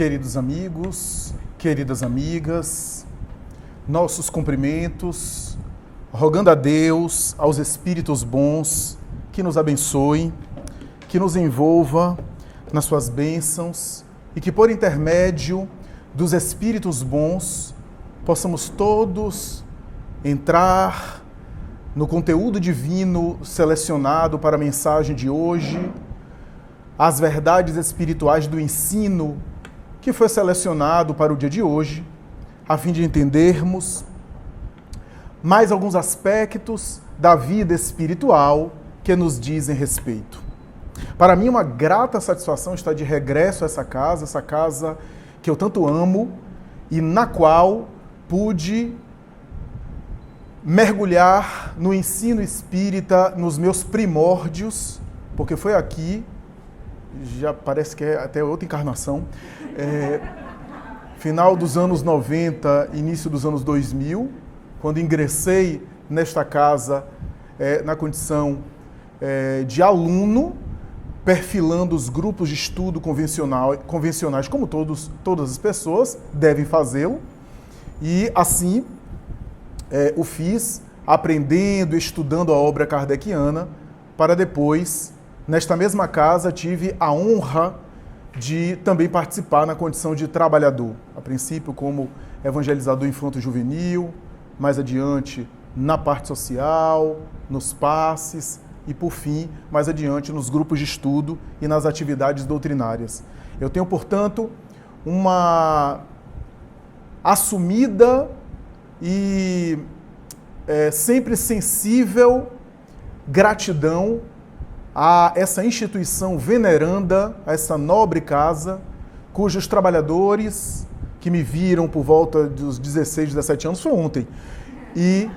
Queridos amigos, queridas amigas, nossos cumprimentos, rogando a Deus, aos Espíritos bons, que nos abençoem, que nos envolva nas suas bênçãos e que por intermédio dos Espíritos bons possamos todos entrar no conteúdo divino selecionado para a mensagem de hoje, as verdades espirituais do ensino que foi selecionado para o dia de hoje, a fim de entendermos mais alguns aspectos da vida espiritual que nos dizem respeito. Para mim, uma grata satisfação estar de regresso a essa casa que eu tanto amo e na qual pude mergulhar no ensino espírita nos meus primórdios, porque foi aqui, já parece que é até outra encarnação, final dos anos 90, início dos anos 2000, quando ingressei nesta casa na condição de aluno, perfilando os grupos de estudo convencionais, como todas as pessoas devem fazê-lo, e assim o fiz aprendendo, estudando a obra kardeciana, para depois, nesta mesma casa, tive a honra de também participar na condição de trabalhador. A princípio como evangelizador infanto-juvenil, mais adiante na parte social, nos passes e, por fim, mais adiante nos grupos de estudo e nas atividades doutrinárias. Eu tenho, portanto, uma assumida e sempre sensível gratidão a essa instituição veneranda, a essa nobre casa, cujos trabalhadores que me viram por volta dos 16, 17 anos, foi ontem, e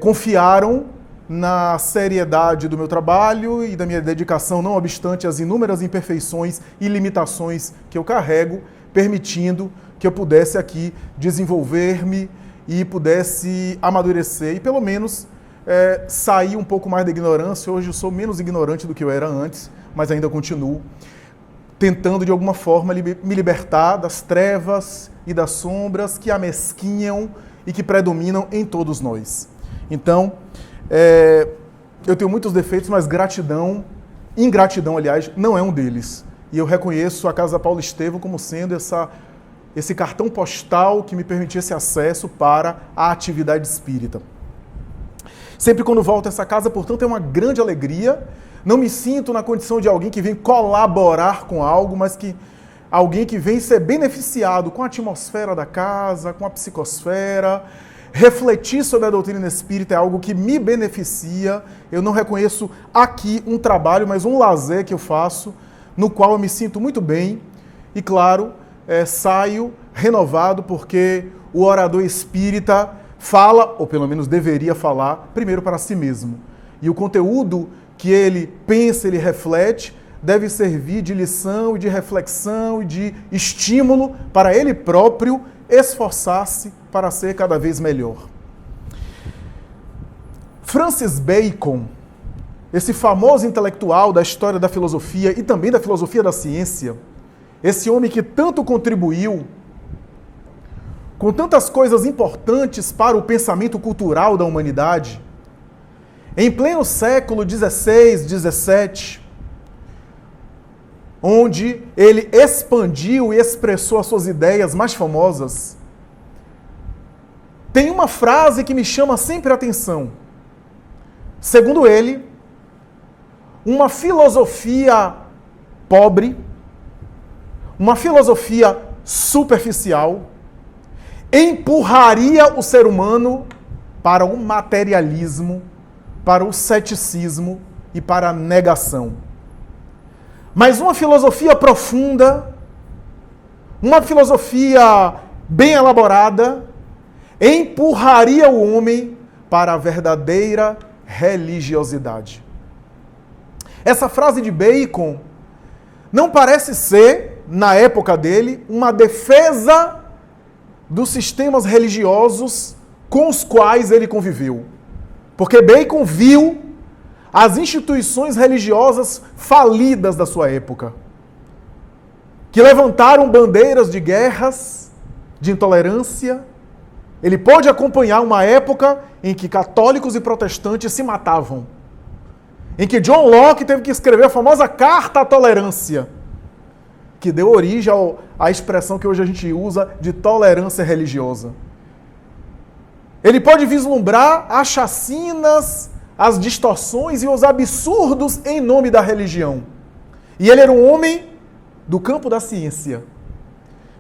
confiaram na seriedade do meu trabalho e da minha dedicação, não obstante as inúmeras imperfeições e limitações que eu carrego, permitindo que eu pudesse aqui desenvolver-me e pudesse amadurecer e pelo menos sair um pouco mais da ignorância. Hoje eu sou menos ignorante do que eu era antes, mas ainda continuo tentando de alguma forma me libertar das trevas e das sombras que amesquinham e que predominam em todos nós. Então, eu tenho muitos defeitos, mas ingratidão, aliás, não é um deles. E eu reconheço a Casa Paulo Estevam como sendo esse cartão postal que me permitia esse acesso para a atividade espírita. Sempre quando volto a essa casa, portanto, é uma grande alegria. Não me sinto na condição de alguém que vem colaborar com algo, mas que alguém que vem ser beneficiado com a atmosfera da casa, com a psicosfera. Refletir sobre a doutrina espírita é algo que me beneficia. Eu não reconheço aqui um trabalho, mas um lazer que eu faço, no qual eu me sinto muito bem. E, claro, saio renovado porque o orador espírita fala, ou pelo menos deveria falar, primeiro para si mesmo. E o conteúdo que ele pensa, ele reflete, deve servir de lição e de reflexão e de estímulo para ele próprio esforçar-se para ser cada vez melhor. Francis Bacon, esse famoso intelectual da história da filosofia e também da filosofia da ciência, esse homem que tanto contribuiu com tantas coisas importantes para o pensamento cultural da humanidade, em pleno século XVI, XVII, onde ele expandiu e expressou as suas ideias mais famosas, tem uma frase que me chama sempre a atenção. Segundo ele, uma filosofia pobre, uma filosofia superficial, empurraria o ser humano para o materialismo, para o ceticismo e para a negação. Mas uma filosofia profunda, uma filosofia bem elaborada, empurraria o homem para a verdadeira religiosidade. Essa frase de Bacon não parece ser, na época dele, uma defesa dos sistemas religiosos com os quais ele conviveu. Porque Bacon viu as instituições religiosas falidas da sua época. que levantaram bandeiras de guerras, de intolerância. Ele pôde acompanhar uma época em que católicos e protestantes se matavam, em que John Locke teve que escrever a famosa Carta à Tolerância, que deu origem à expressão que hoje a gente usa de tolerância religiosa. Ele pode vislumbrar as chacinas, as distorções e os absurdos em nome da religião. E ele era um homem do campo da ciência.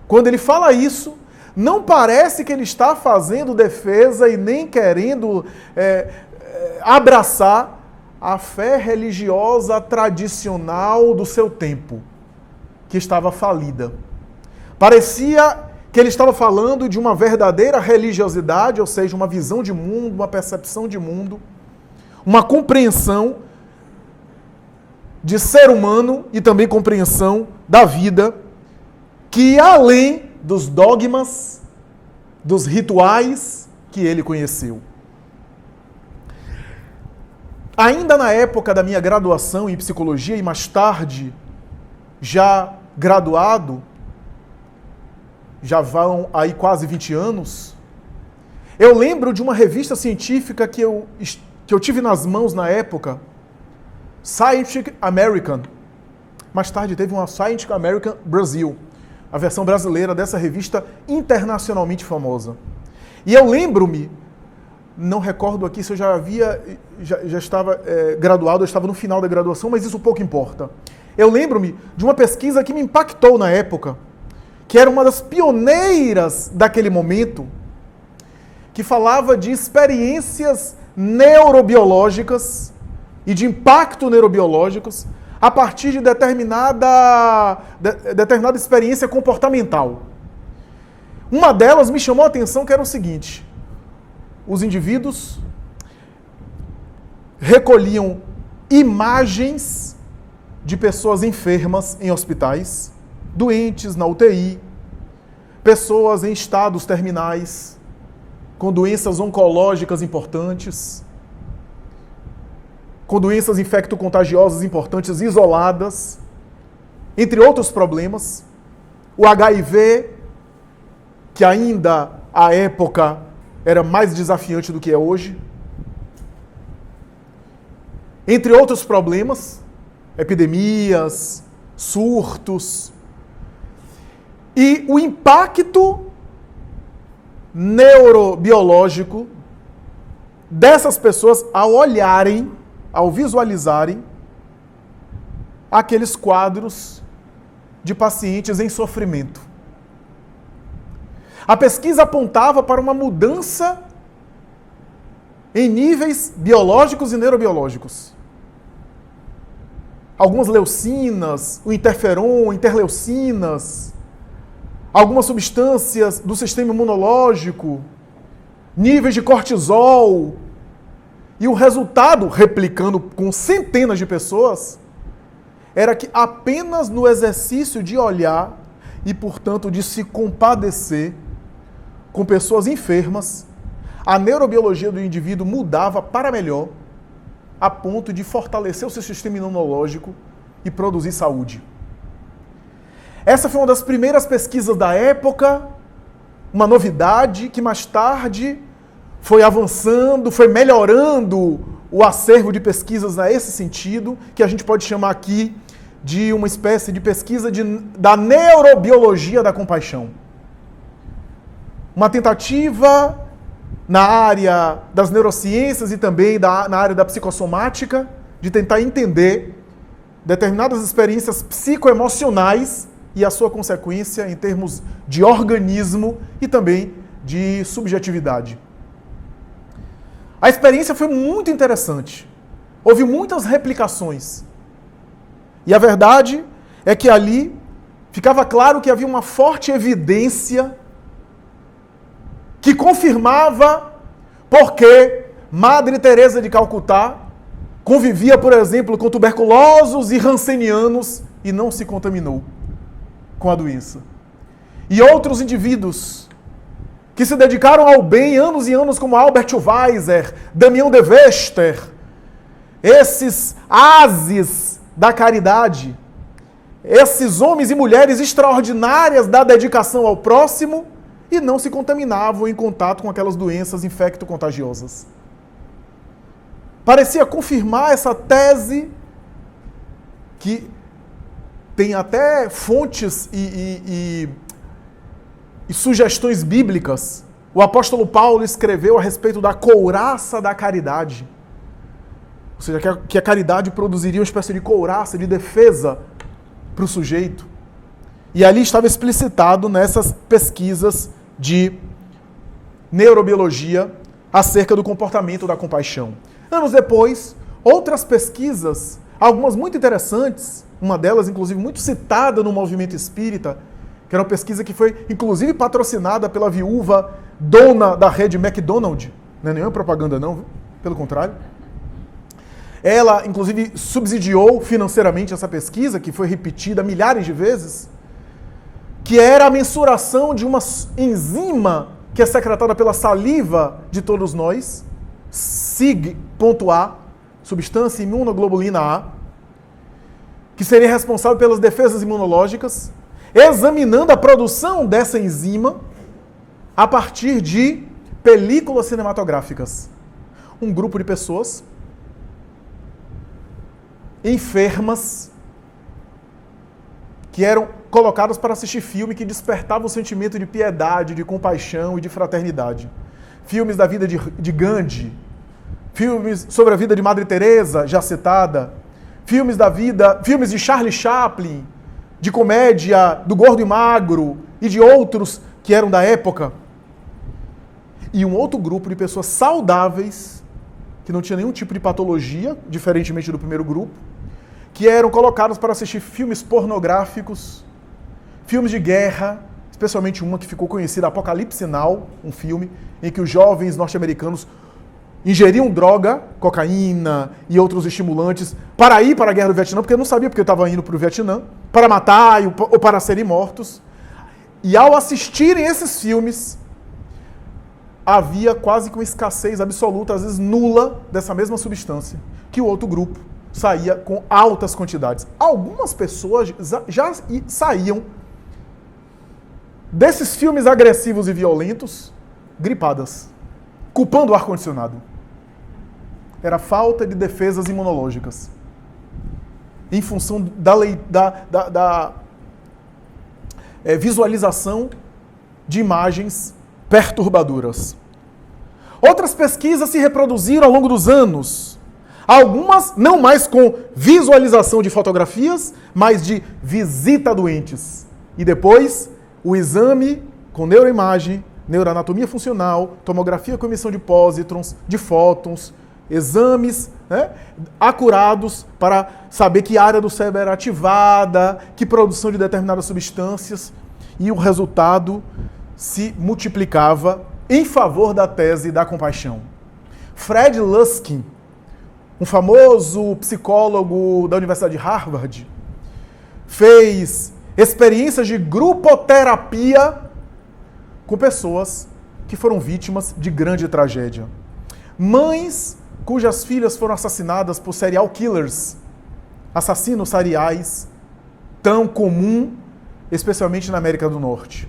Quando ele fala isso, não parece que ele está fazendo defesa e nem querendo abraçar a fé religiosa tradicional do seu tempo, que estava falida. Parecia que ele estava falando de uma verdadeira religiosidade, ou seja, uma visão de mundo, uma percepção de mundo, uma compreensão de ser humano e também compreensão da vida, que ia além dos dogmas, dos rituais que ele conheceu. Ainda na época da minha graduação em psicologia e mais tarde, já graduado, já vão aí quase 20 anos, eu lembro de uma revista científica que eu tive nas mãos na época, Scientific American. Mais tarde teve uma Scientific American Brasil, a versão brasileira dessa revista internacionalmente famosa. E eu lembro-me, não recordo aqui se eu já estava graduado, eu estava no final da graduação, mas isso pouco importa. Eu lembro-me de uma pesquisa que me impactou na época, que era uma das pioneiras daquele momento, que falava de experiências neurobiológicas e de impacto neurobiológicos a partir de determinada experiência comportamental. Uma delas me chamou a atenção, que era o seguinte: os indivíduos recolhiam imagens de pessoas enfermas em hospitais, doentes na UTI, pessoas em estados terminais, com doenças oncológicas importantes, com doenças infecto-contagiosas importantes isoladas, entre outros problemas, o HIV, que ainda à época era mais desafiante do que é hoje, entre outros problemas, epidemias, surtos, e o impacto neurobiológico dessas pessoas ao olharem, ao visualizarem aqueles quadros de pacientes em sofrimento. A pesquisa apontava para uma mudança em níveis biológicos e neurobiológicos. Algumas leucinas, o interferon, interleucinas, algumas substâncias do sistema imunológico, níveis de cortisol, e o resultado, replicando com centenas de pessoas, era que apenas no exercício de olhar e, portanto, de se compadecer com pessoas enfermas, a neurobiologia do indivíduo mudava para melhor, a ponto de fortalecer o seu sistema imunológico e produzir saúde. Essa foi uma das primeiras pesquisas da época, uma novidade que mais tarde foi avançando, foi melhorando o acervo de pesquisas nesse sentido, que a gente pode chamar aqui de uma espécie de pesquisa da neurobiologia da compaixão. Uma tentativa na área das neurociências e também na área da psicossomática, de tentar entender determinadas experiências psicoemocionais e a sua consequência em termos de organismo e também de subjetividade. A experiência foi muito interessante. Houve muitas replicações. E a verdade é que ali ficava claro que havia uma forte evidência que confirmava porque Madre Teresa de Calcutá convivia, por exemplo, com tuberculosos e rancenianos e não se contaminou com a doença. E outros indivíduos que se dedicaram ao bem anos e anos, como Albert Schweitzer, Damião de Vester, esses ases da caridade, esses homens e mulheres extraordinárias da dedicação ao próximo e não se contaminavam em contato com aquelas doenças infecto-contagiosas. Parecia confirmar essa tese que tem até fontes e sugestões bíblicas. O apóstolo Paulo escreveu a respeito da couraça da caridade. Ou seja, que a caridade produziria uma espécie de couraça, de defesa para o sujeito. E ali estava explicitado nessas pesquisas de neurobiologia acerca do comportamento da compaixão. Anos depois, outras pesquisas, algumas muito interessantes, uma delas, inclusive, muito citada no movimento espírita, que era uma pesquisa que foi, inclusive, patrocinada pela viúva dona da rede McDonald's. Não é nenhuma propaganda, não, viu? Pelo contrário. Ela, inclusive, subsidiou financeiramente essa pesquisa, que foi repetida milhares de vezes, que era a mensuração de uma enzima que é secretada pela saliva de todos nós, SIG.A, substância imunoglobulina A, que seria responsável pelas defesas imunológicas, examinando a produção dessa enzima a partir de películas cinematográficas. Um grupo de pessoas enfermas que eram colocadas para assistir filme que despertava o sentimento de piedade, de compaixão e de fraternidade. Filmes da vida de Gandhi, filmes sobre a vida de Madre Teresa, já citada, filmes de Charlie Chaplin, de comédia do Gordo e Magro e de outros que eram da época. E um outro grupo de pessoas saudáveis, que não tinha nenhum tipo de patologia, diferentemente do primeiro grupo, que eram colocados para assistir filmes pornográficos, filmes de guerra, especialmente uma que ficou conhecida, Apocalipse Now, um filme em que os jovens norte-americanos ingeriam droga, cocaína e outros estimulantes para ir para a guerra do Vietnã, porque eu não sabia porque eu estava indo para o Vietnã, para matar ou para serem mortos. E ao assistirem esses filmes, havia quase que uma escassez absoluta, às vezes nula, dessa mesma substância, que o outro grupo saía com altas quantidades. Algumas pessoas já saíam desses filmes agressivos e violentos gripadas, culpando o ar-condicionado. Era falta de defesas imunológicas, em função da visualização de imagens perturbadoras. Outras pesquisas se reproduziram ao longo dos anos. Algumas não mais com visualização de fotografias, mas de visita a doentes. E depois, o exame com neuroimagem, neuroanatomia funcional, tomografia com emissão de pósitrons, de fótons, exames acurados para saber que área do cérebro era ativada, que produção de determinadas substâncias, e o resultado se multiplicava em favor da tese da compaixão. Fred Luskin, um famoso psicólogo da Universidade de Harvard, fez experiências de grupoterapia com pessoas que foram vítimas de grande tragédia. Mães cujas filhas foram assassinadas por serial killers, assassinos seriais, tão comum, especialmente na América do Norte.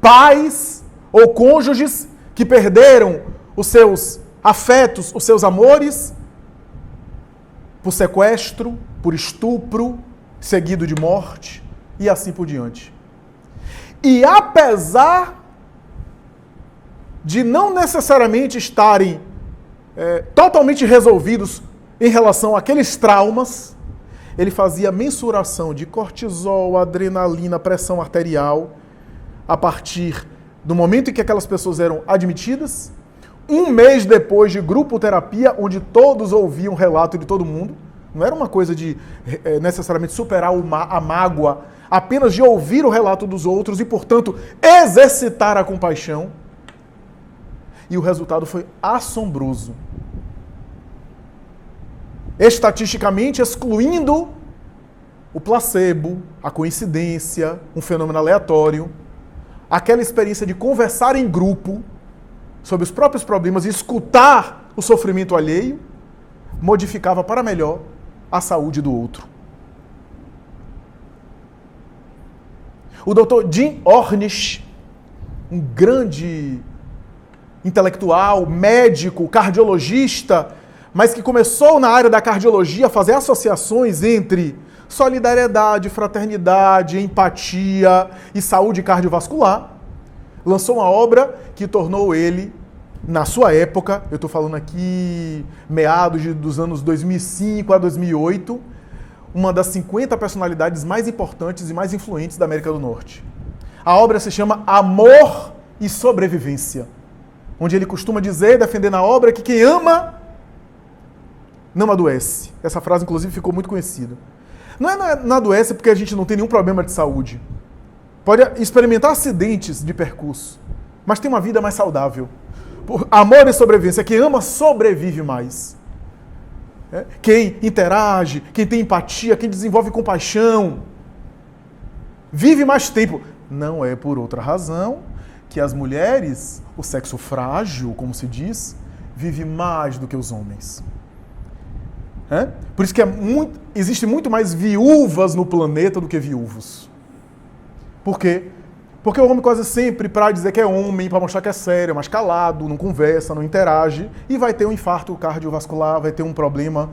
Pais ou cônjuges que perderam os seus afetos, os seus amores, por sequestro, por estupro, seguido de morte, e assim por diante. E apesar de não necessariamente estarem totalmente resolvidos em relação àqueles traumas, ele fazia mensuração de cortisol, adrenalina, pressão arterial, a partir do momento em que aquelas pessoas eram admitidas, um mês depois de grupoterapia, onde todos ouviam o relato de todo mundo. Não era uma coisa de necessariamente superar a mágoa, apenas de ouvir o relato dos outros e, portanto, exercitar a compaixão. E o resultado foi assombroso. Estatisticamente, excluindo o placebo, a coincidência, um fenômeno aleatório, aquela experiência de conversar em grupo sobre os próprios problemas e escutar o sofrimento alheio, modificava para melhor a saúde do outro. O Dr. Jim Ornish, um grande intelectual, médico, cardiologista, mas que começou na área da cardiologia a fazer associações entre solidariedade, fraternidade, empatia e saúde cardiovascular, lançou uma obra que tornou ele, na sua época, eu estou falando aqui meados dos anos 2005 a 2008, uma das 50 personalidades mais importantes e mais influentes da América do Norte. A obra se chama Amor e Sobrevivência, onde ele costuma dizer, defender na obra, que quem ama não adoece. Essa frase, inclusive, ficou muito conhecida. Não adoece porque a gente não tem nenhum problema de saúde. Pode experimentar acidentes de percurso, mas tem uma vida mais saudável. Por amor e sobrevivência. Quem ama sobrevive mais. Quem interage, quem tem empatia, quem desenvolve compaixão, vive mais tempo. Não é por outra razão que as mulheres, o sexo frágil, como se diz, vive mais do que os homens. Por isso que existe muito mais viúvas no planeta do que viúvos. Por quê? Porque o homem quase sempre, para dizer que é homem, para mostrar que é sério, é mais calado, não conversa, não interage, e vai ter um infarto cardiovascular, vai ter um problema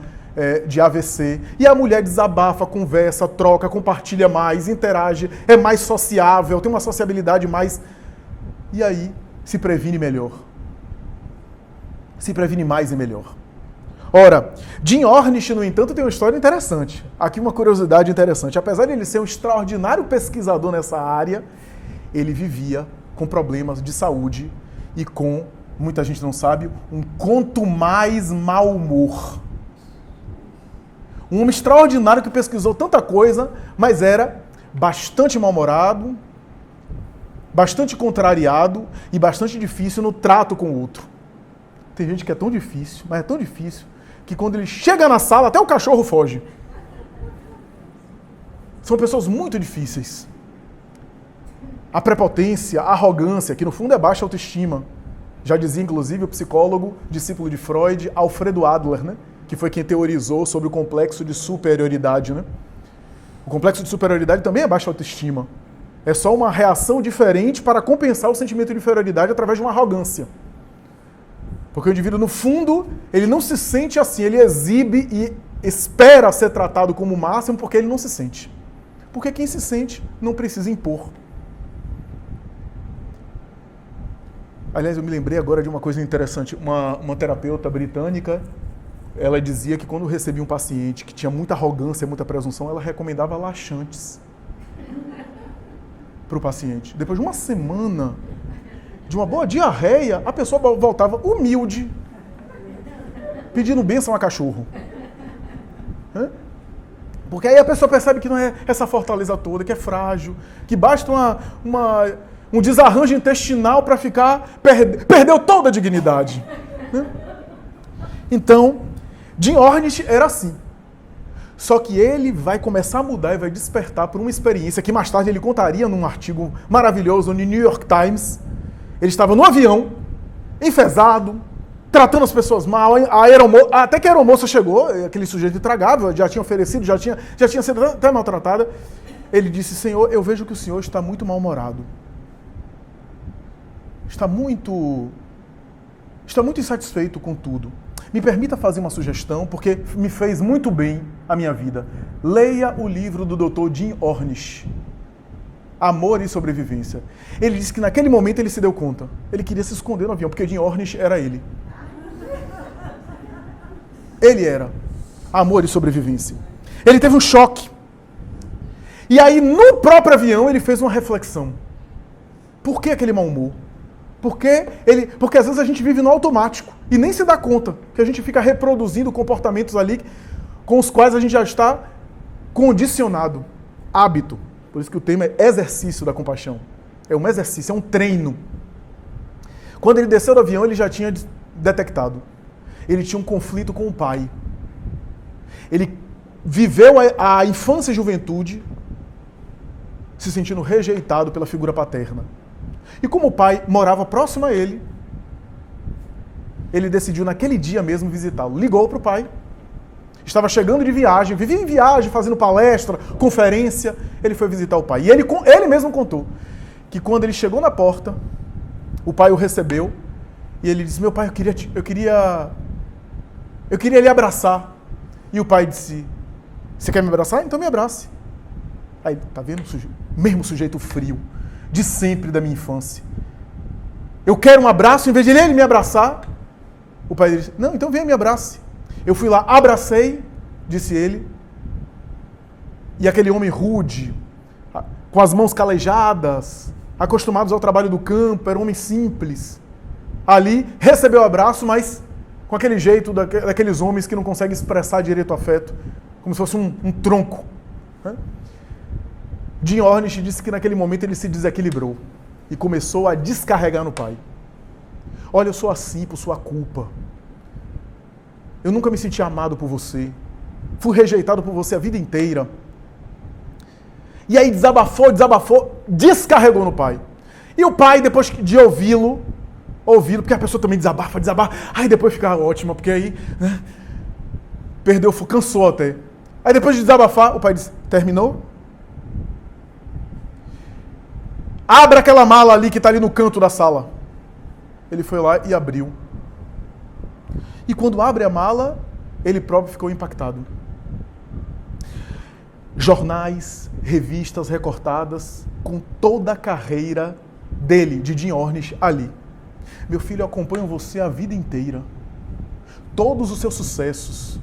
de AVC. E a mulher desabafa, conversa, troca, compartilha mais, interage, é mais sociável, tem uma sociabilidade mais... E aí se previne melhor. Se previne mais e melhor. Ora, Jim Ornish, no entanto, tem uma história interessante. Aqui uma curiosidade interessante. Apesar de ele ser um extraordinário pesquisador nessa área, ele vivia com problemas de saúde e com, muita gente não sabe, um quanto mais mau humor. Um homem extraordinário que pesquisou tanta coisa, mas era bastante mal-humorado, bastante contrariado e bastante difícil no trato com o outro. Tem gente que é tão difícil, mas é tão difícil, que quando ele chega na sala, até o cachorro foge. São pessoas muito difíceis. A prepotência, a arrogância, que no fundo é baixa autoestima. Já dizia, inclusive, o psicólogo, discípulo de Freud, Alfredo Adler, né? Que foi quem teorizou sobre o complexo de superioridade. Né? O complexo de superioridade também é baixa autoestima. É só uma reação diferente para compensar o sentimento de inferioridade através de uma arrogância. Porque o indivíduo, no fundo, ele não se sente assim, ele exibe e espera ser tratado como o máximo porque ele não se sente. Porque quem se sente não precisa impor. Aliás, eu me lembrei agora de uma coisa interessante. Uma terapeuta britânica, ela dizia que quando recebia um paciente que tinha muita arrogância, muita presunção, ela recomendava laxantes para o paciente. Depois de uma semana de uma boa diarreia, a pessoa voltava humilde, pedindo bênção a cachorro. Porque aí a pessoa percebe que não é essa fortaleza toda, que é frágil, que basta um desarranjo intestinal para perdeu toda a dignidade. Então, Jim Ornish era assim. Só que ele vai começar a mudar e vai despertar por uma experiência que mais tarde ele contaria num artigo maravilhoso no New York Times. Ele estava no avião, enfesado, tratando as pessoas mal, até que a aeromoça chegou, aquele sujeito intragável, já tinha oferecido, já tinha sido até maltratada. Ele disse: Senhor, eu vejo que o senhor está muito mal-humorado. Está muito insatisfeito com tudo. Me permita fazer uma sugestão, porque me fez muito bem a minha vida. Leia o livro do Dr. Jim Ornish, Amor e Sobrevivência. Ele disse que naquele momento ele se deu conta. Ele queria se esconder no avião, porque Jim Ornish era ele. Ele era Amor e Sobrevivência. Ele teve um choque. E aí, no próprio avião, ele fez uma reflexão. Por que aquele mau humor? Porque às vezes a gente vive no automático e nem se dá conta que a gente fica reproduzindo comportamentos ali com os quais a gente já está condicionado. Hábito. Por isso que o tema é exercício da compaixão. É um exercício, é um treino. Quando ele desceu do avião, ele já tinha detectado. Ele tinha um conflito com o pai. Ele viveu a infância e juventude se sentindo rejeitado pela figura paterna. E como o pai morava próximo a ele, ele decidiu naquele dia mesmo visitá-lo. Ligou para o pai, estava chegando de viagem, vivia em viagem, fazendo palestra, conferência, ele foi visitar o pai. E ele mesmo contou que quando ele chegou na porta, o pai o recebeu e ele disse: meu pai, eu queria lhe abraçar. E o pai disse: você quer me abraçar? Então me abrace. Aí, tá vendo? Mesmo sujeito frio, de sempre da minha infância. Eu quero um abraço, em vez de ele me abraçar, o pai disse: não, então venha me abrace. Eu fui lá, abracei, disse ele, e aquele homem rude, com as mãos calejadas, acostumados ao trabalho do campo, era um homem simples, ali recebeu o abraço, mas com aquele jeito daqueles homens que não conseguem expressar direito o afeto, como se fosse um tronco. Jim Ornish disse que naquele momento ele se desequilibrou e começou a descarregar no pai. Olha, eu sou assim por sua culpa. Eu nunca me senti amado por você. Fui rejeitado por você a vida inteira. E aí desabafou, descarregou no pai. E o pai, depois de ouvi-lo, porque a pessoa também desabafa, aí depois fica ótima, porque aí, né, perdeu, cansou até. Aí depois de desabafar, o pai disse: terminou? Abra aquela mala ali que está ali no canto da sala. Ele foi lá e abriu. E quando abre a mala, ele próprio ficou impactado. Jornais, revistas recortadas, com toda a carreira dele, de Jim Ornish, ali. Meu filho, eu acompanho você a vida inteira. Todos os seus sucessos,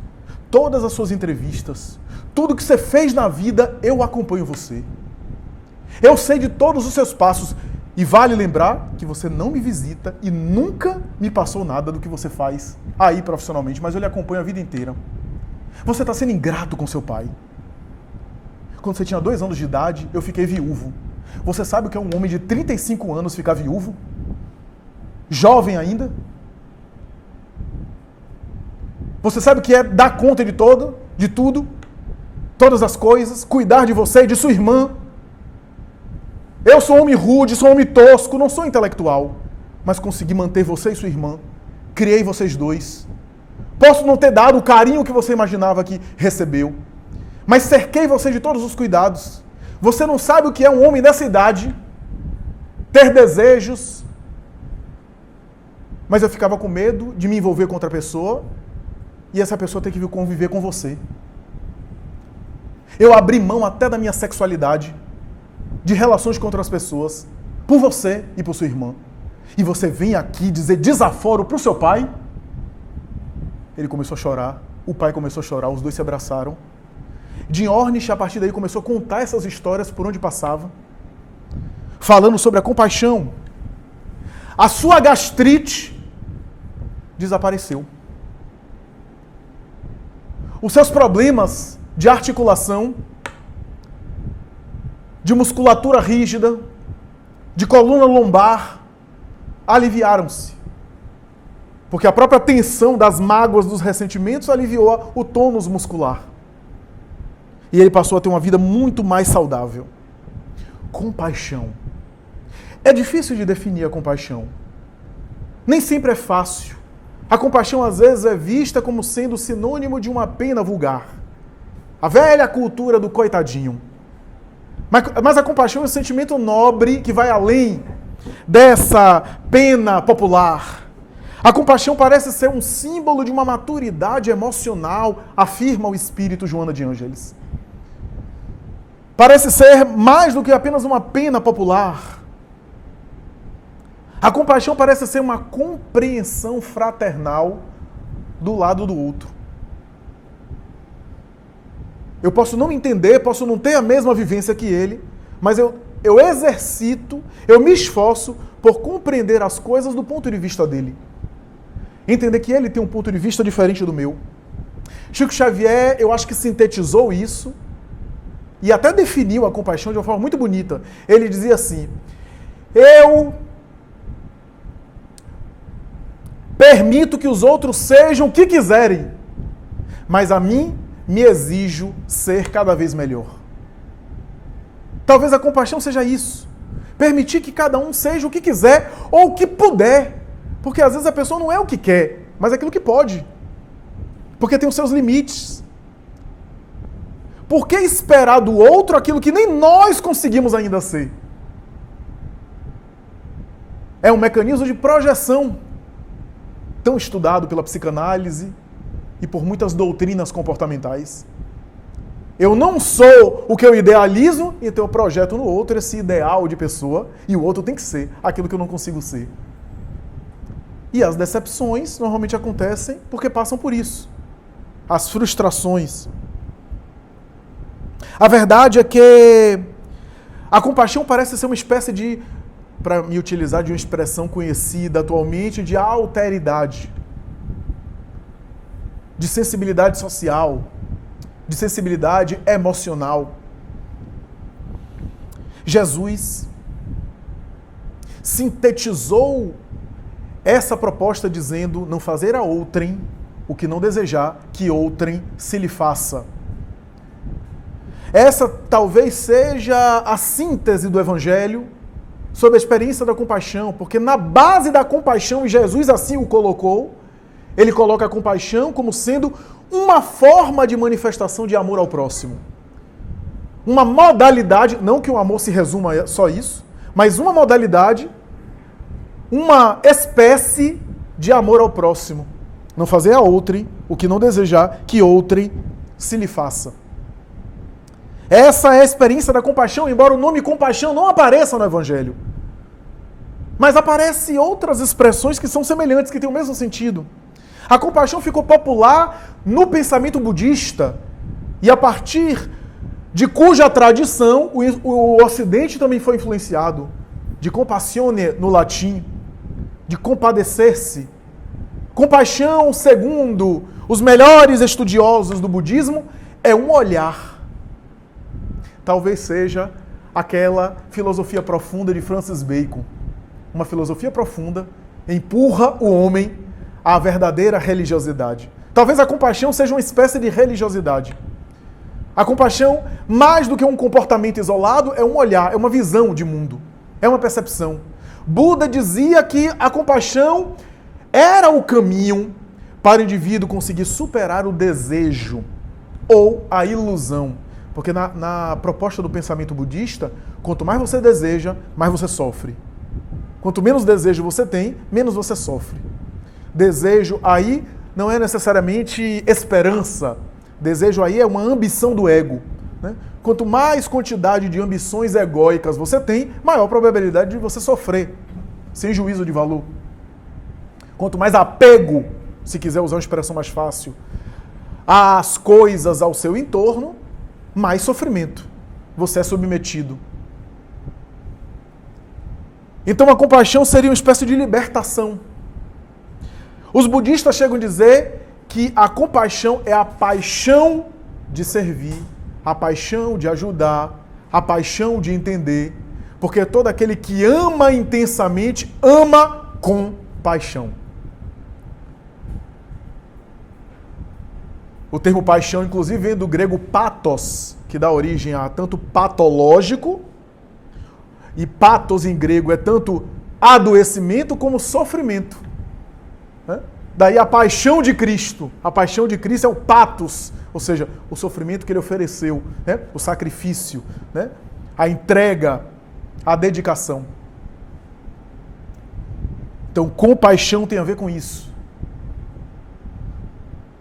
todas as suas entrevistas, tudo que você fez na vida, eu acompanho você. Eu sei de todos os seus passos. E vale lembrar que você não me visita e nunca me passou nada do que você faz aí profissionalmente, mas eu lhe acompanho a vida inteira. Você está sendo ingrato com seu pai. Quando você tinha 2 anos de idade, eu fiquei viúvo. Você sabe o que é um homem de 35 anos ficar viúvo? Jovem ainda? Você sabe o que é dar conta de tudo, todas as coisas, cuidar de você e de sua irmã? Eu sou um homem rude, sou um homem tosco, não sou intelectual, mas consegui manter você e sua irmã. Criei vocês dois. Posso não ter dado o carinho que você imaginava que recebeu, mas cerquei você de todos os cuidados. Você não sabe o que é um homem dessa idade ter desejos, mas eu ficava com medo de me envolver com outra pessoa e essa pessoa ter que vir conviver com você. Eu abri mão até da minha sexualidade, de relações com outras pessoas, por você e por sua irmã. E você vem aqui dizer desaforo para o seu pai? Ele começou a chorar, o pai começou a chorar, os dois se abraçaram. Jim Ornish, a partir daí, começou a contar essas histórias por onde passava, falando sobre a compaixão. A sua gastrite desapareceu. Os seus problemas de articulação, de musculatura rígida, de coluna lombar, aliviaram-se. Porque a própria tensão das mágoas, dos ressentimentos, aliviou o tônus muscular. E ele passou a ter uma vida muito mais saudável. Compaixão. É difícil de definir a compaixão. Nem sempre é fácil. A compaixão, às vezes, é vista como sendo sinônimo de uma pena vulgar. A velha cultura do coitadinho. Mas a compaixão é um sentimento nobre que vai além dessa pena popular. A compaixão parece ser um símbolo de uma maturidade emocional, afirma o espírito Joana de Ângeles. Parece ser mais do que apenas uma pena popular. A compaixão parece ser uma compreensão fraternal do lado do outro. Eu posso não entender, posso não ter a mesma vivência que ele, mas eu exercito, eu me esforço por compreender as coisas do ponto de vista dele. Entender que ele tem um ponto de vista diferente do meu. Chico Xavier, eu acho que sintetizou isso e até definiu a compaixão de uma forma muito bonita. Ele dizia assim: eu permito que os outros sejam o que quiserem, mas a mim me exijo ser cada vez melhor. Talvez a compaixão seja isso. Permitir que cada um seja o que quiser ou o que puder. Porque às vezes a pessoa não é o que quer, mas é aquilo que pode. Porque tem os seus limites. Por que esperar do outro aquilo que nem nós conseguimos ainda ser? É um mecanismo de projeção tão estudado pela psicanálise e por muitas doutrinas comportamentais. Eu não sou o que eu idealizo, então eu projeto no outro esse ideal de pessoa e o outro tem que ser aquilo que eu não consigo ser. E as decepções normalmente acontecem porque passam por isso. As frustrações. A verdade é que a compaixão parece ser uma espécie de, para me utilizar de uma expressão conhecida atualmente, de alteridade, de sensibilidade social, de sensibilidade emocional. Jesus sintetizou essa proposta dizendo: não fazer a outrem o que não desejar que outrem se lhe faça. Essa talvez seja a síntese do Evangelho sobre a experiência da compaixão, porque na base da compaixão, e Jesus assim o colocou, ele coloca a compaixão como sendo uma forma de manifestação de amor ao próximo. Uma modalidade, não que o amor se resuma a só isso, mas uma modalidade, uma espécie de amor ao próximo. Não fazer a outrem o que não desejar que outrem se lhe faça. Essa é a experiência da compaixão, embora o nome compaixão não apareça no Evangelho. Mas aparecem outras expressões que são semelhantes, que têm o mesmo sentido. A compaixão ficou popular no pensamento budista, e a partir de cuja tradição o Ocidente também foi influenciado. De compassione no latim, de compadecer-se. Compaixão, segundo os melhores estudiosos do budismo, é um olhar. Talvez seja aquela filosofia profunda de Francis Bacon. Uma filosofia profunda empurra o homem à verdadeira religiosidade. Talvez a compaixão seja uma espécie de religiosidade. A compaixão, mais do que um comportamento isolado, é um olhar, é uma visão de mundo, é uma percepção. Buda dizia que a compaixão era o caminho para o indivíduo conseguir superar o desejo ou a ilusão. Porque na proposta do pensamento budista, quanto mais você deseja, mais você sofre. Quanto menos desejo você tem, menos você sofre. Desejo aí não é necessariamente esperança. Desejo aí é uma ambição do ego. Né? Quanto mais quantidade de ambições egóicas você tem, maior probabilidade de você sofrer, sem juízo de valor. Quanto mais apego, se quiser usar uma expressão mais fácil, às coisas ao seu entorno, mais sofrimento você é submetido. Então a compaixão seria uma espécie de libertação. Os budistas chegam a dizer que a compaixão é a paixão de servir, a paixão de ajudar, a paixão de entender, porque todo aquele que ama intensamente, ama com paixão. O termo paixão, inclusive, vem do grego pathos, que dá origem a tanto patológico, e pathos em grego é tanto adoecimento como sofrimento. Né? Daí a paixão de Cristo. A paixão de Cristo é o pathos, ou seja, o sofrimento que ele ofereceu, né? O sacrifício, né? A entrega, a dedicação. Então, compaixão tem a ver com isso.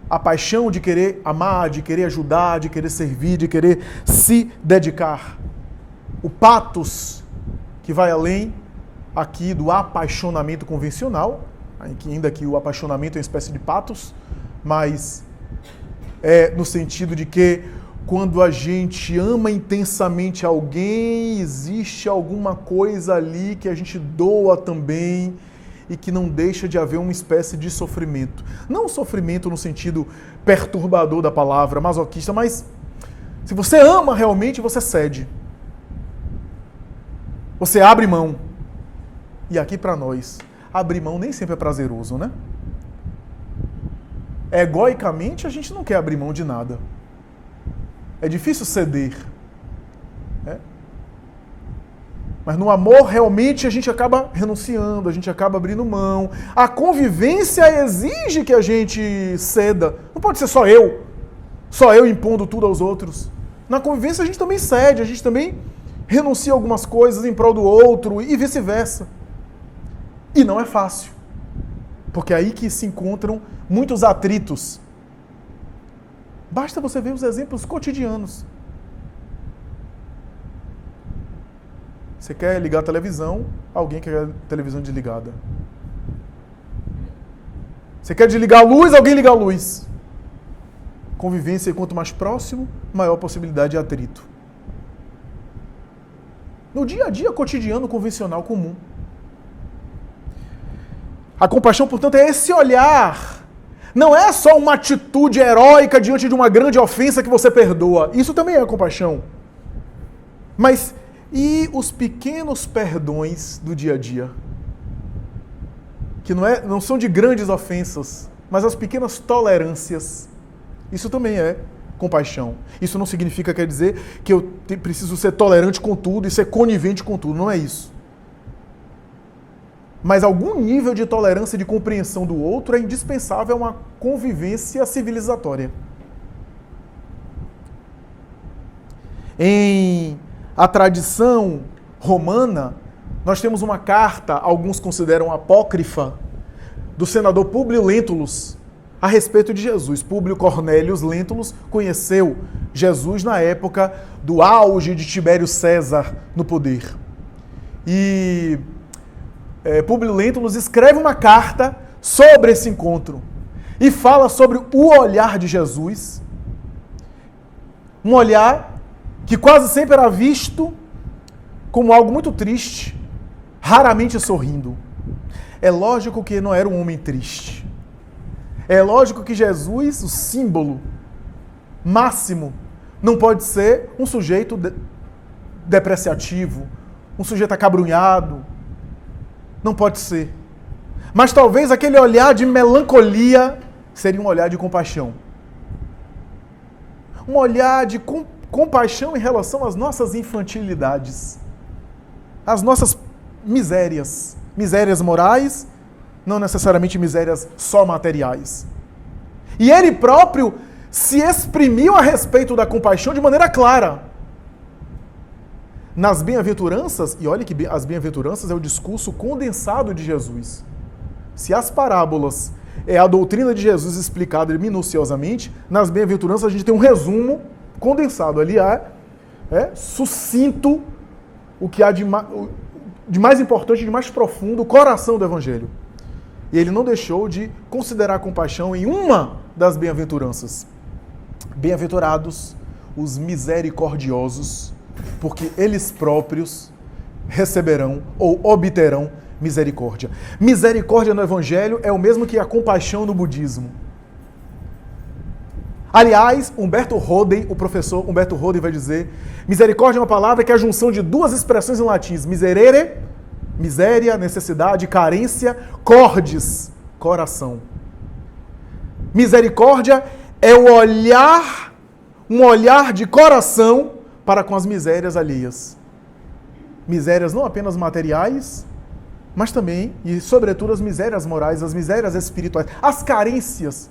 A paixão de querer amar, de querer ajudar, de querer servir, de querer se dedicar. O pathos, que vai além aqui do apaixonamento convencional, ainda que o apaixonamento é uma espécie de pathos, mas é no sentido de que quando a gente ama intensamente alguém, existe alguma coisa ali que a gente doa também e que não deixa de haver uma espécie de sofrimento. Não sofrimento no sentido perturbador da palavra, masoquista, mas se você ama realmente, você cede. Você abre mão. E aqui para nós, abrir mão nem sempre é prazeroso, né? Egoicamente, a gente não quer abrir mão de nada. É difícil ceder. Né? Mas no amor, realmente, a gente acaba renunciando, a gente acaba abrindo mão. A convivência exige que a gente ceda. Não pode ser só eu impondo tudo aos outros. Na convivência a gente também cede, a gente também renuncia a algumas coisas em prol do outro e vice-versa. E não é fácil, porque é aí que se encontram muitos atritos. Basta você ver os exemplos cotidianos. Você quer ligar a televisão, alguém quer a televisão desligada. Você quer desligar a luz, alguém liga a luz. Convivência, quanto mais próximo, maior possibilidade de atrito. No dia a dia cotidiano, convencional, comum. A compaixão, portanto, é esse olhar. Não é só uma atitude heróica diante de uma grande ofensa que você perdoa. Isso também é compaixão. Mas e os pequenos perdões do dia a dia? Que não são de grandes ofensas, mas as pequenas tolerâncias. Isso também é compaixão. Isso não significa, quer dizer, que eu preciso ser tolerante com tudo e ser conivente com tudo. Não é isso. Mas algum nível de tolerância e de compreensão do outro é indispensável a uma convivência civilizatória. Em a tradição romana, nós temos uma carta, alguns consideram apócrifa, do senador Públio Lentulus, a respeito de Jesus. Públio Cornélios Lentulus conheceu Jesus na época do auge de Tibério César no poder. E Públio Lentulus escreve uma carta sobre esse encontro e fala sobre o olhar de Jesus, um olhar que quase sempre era visto como algo muito triste, raramente sorrindo. É lógico que não era um homem triste. É lógico que Jesus, o símbolo máximo, não pode ser um sujeito depreciativo, um sujeito acabrunhado. Não pode ser. Mas talvez aquele olhar de melancolia seria um olhar de compaixão. Um olhar de compaixão em relação às nossas infantilidades, às nossas misérias. Misérias morais, não necessariamente misérias só materiais. E ele próprio se exprimiu a respeito da compaixão de maneira clara. Nas bem-aventuranças, e olha que as bem-aventuranças é o discurso condensado de Jesus. Se as parábolas é a doutrina de Jesus explicada minuciosamente, nas bem-aventuranças a gente tem um resumo condensado. Ali é sucinto o que há de mais importante, de mais profundo, o coração do Evangelho. E ele não deixou de considerar a compaixão em uma das bem-aventuranças. Bem-aventurados os misericordiosos, porque eles próprios receberão ou obterão misericórdia. Misericórdia no Evangelho é o mesmo que a compaixão no budismo. Aliás, o professor Humberto Roden vai dizer, misericórdia é uma palavra que é a junção de duas expressões em latim, miserere, miséria, necessidade, carência, cordis, coração. Misericórdia é o olhar, um olhar de coração para com as misérias alheias. Misérias não apenas materiais, mas também, e sobretudo, as misérias morais, as misérias espirituais, as carências.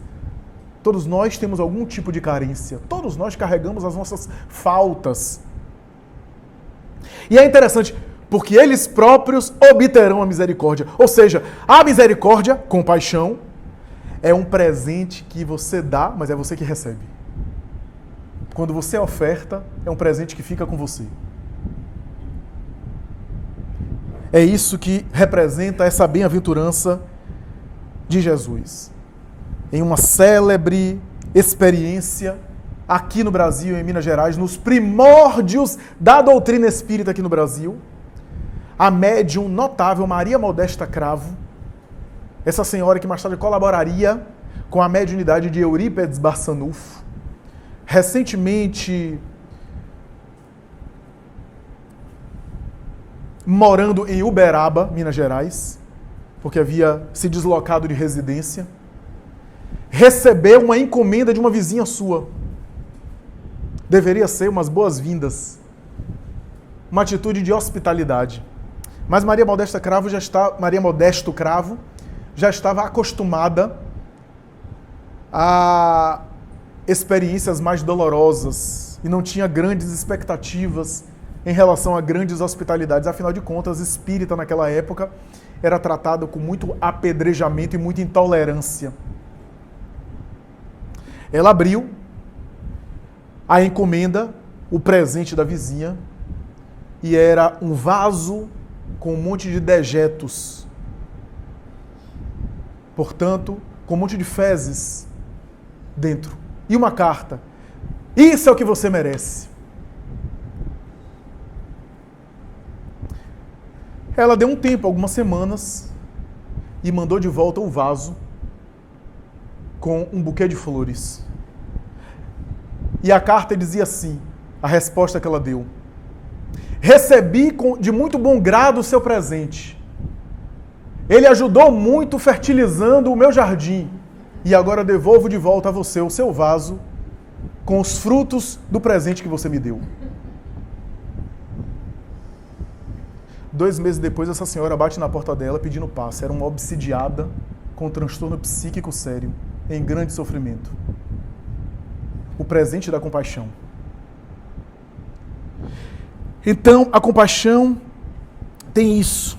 Todos nós temos algum tipo de carência. Todos nós carregamos as nossas faltas. E é interessante, porque eles próprios obterão a misericórdia. Ou seja, a misericórdia, compaixão, é um presente que você dá, mas é você que recebe. Quando você oferta, é um presente que fica com você. É isso que representa essa bem-aventurança de Jesus. Em uma célebre experiência aqui no Brasil, em Minas Gerais, nos primórdios da doutrina espírita aqui no Brasil, a médium notável Maria Modesta Cravo, essa senhora que mais tarde colaboraria com a mediunidade de Eurípedes Barçanufo, recentemente morando em Uberaba, Minas Gerais, porque havia se deslocado de residência, recebeu uma encomenda de uma vizinha sua. Deveria ser umas boas-vindas, uma atitude de hospitalidade. Mas Maria Modesto Cravo já estava acostumada a experiências mais dolorosas, e não tinha grandes expectativas em relação a grandes hospitalidades. Afinal de contas, espírita naquela época era tratado com muito apedrejamento e muita intolerância. Ela abriu a encomenda, o presente da vizinha, e era um vaso com um monte de dejetos. Portanto, com um monte de fezes dentro. E uma carta. Isso é o que você merece. Ela deu um tempo, algumas semanas, e mandou de volta o vaso com um buquê de flores. E a carta dizia assim, a resposta que ela deu: recebi de muito bom grado o seu presente. Ele ajudou muito fertilizando o meu jardim. E agora devolvo de volta a você o seu vaso com os frutos do presente que você me deu. 2 meses depois, essa senhora bate na porta dela pedindo passe. Era uma obsidiada com um transtorno psíquico sério, em grande sofrimento. O presente da compaixão. Então, a compaixão tem isso.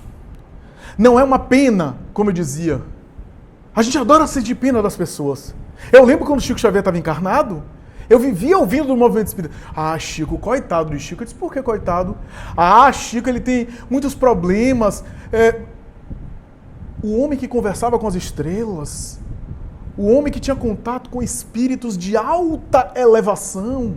Não é uma pena, como eu dizia. A gente adora sentir pena das pessoas. Eu lembro quando o Chico Xavier estava encarnado, eu vivia ouvindo do movimento espírita. Ah, Chico, coitado de Chico. Eu disse, por que coitado? Ah, Chico, ele tem muitos problemas. O homem que conversava com as estrelas, o homem que tinha contato com espíritos de alta elevação.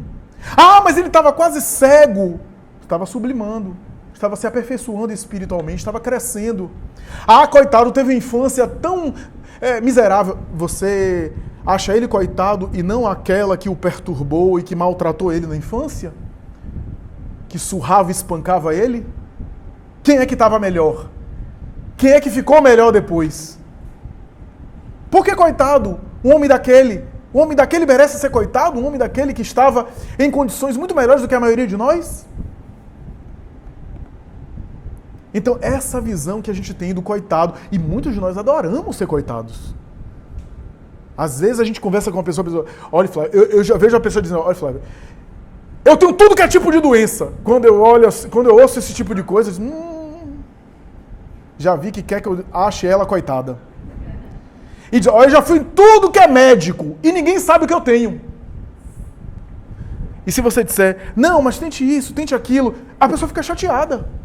Ah, mas ele estava quase cego. Estava sublimando, estava se aperfeiçoando espiritualmente, estava crescendo. Ah, coitado, teve uma infância tão miserável. Você acha ele coitado e não aquela que o perturbou e que maltratou ele na infância? Que surrava e espancava ele? Quem é que estava melhor? Quem é que ficou melhor depois? Por que coitado? O homem daquele merece ser coitado? Um homem daquele que estava em condições muito melhores do que a maioria de nós? Então, essa visão que a gente tem do coitado, e muitos de nós adoramos ser coitados. Às vezes a gente conversa com uma pessoa, olha, Flávio, eu já vejo a pessoa dizendo, olha, Flávio, eu tenho tudo que é tipo de doença. Quando eu ouço esse tipo de coisa, eu digo, já vi que quer que eu ache ela coitada. E diz, olha, eu já fui em tudo que é médico, e ninguém sabe o que eu tenho. E se você disser, não, mas tente isso, tente aquilo, a pessoa fica chateada.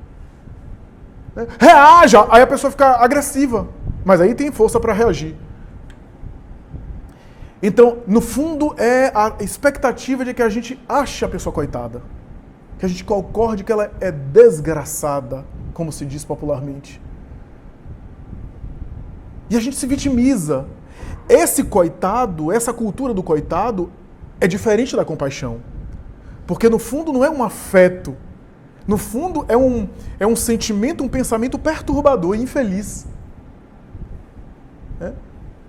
Reaja, aí a pessoa fica agressiva, mas aí tem força para reagir. Então, no fundo, é a expectativa de que a gente ache a pessoa coitada, que a gente concorde que ela é desgraçada, como se diz popularmente. E a gente se vitimiza. Esse coitado, essa cultura do coitado, é diferente da compaixão, porque no fundo não é um afeto. No fundo, é um sentimento, um pensamento perturbador e infeliz.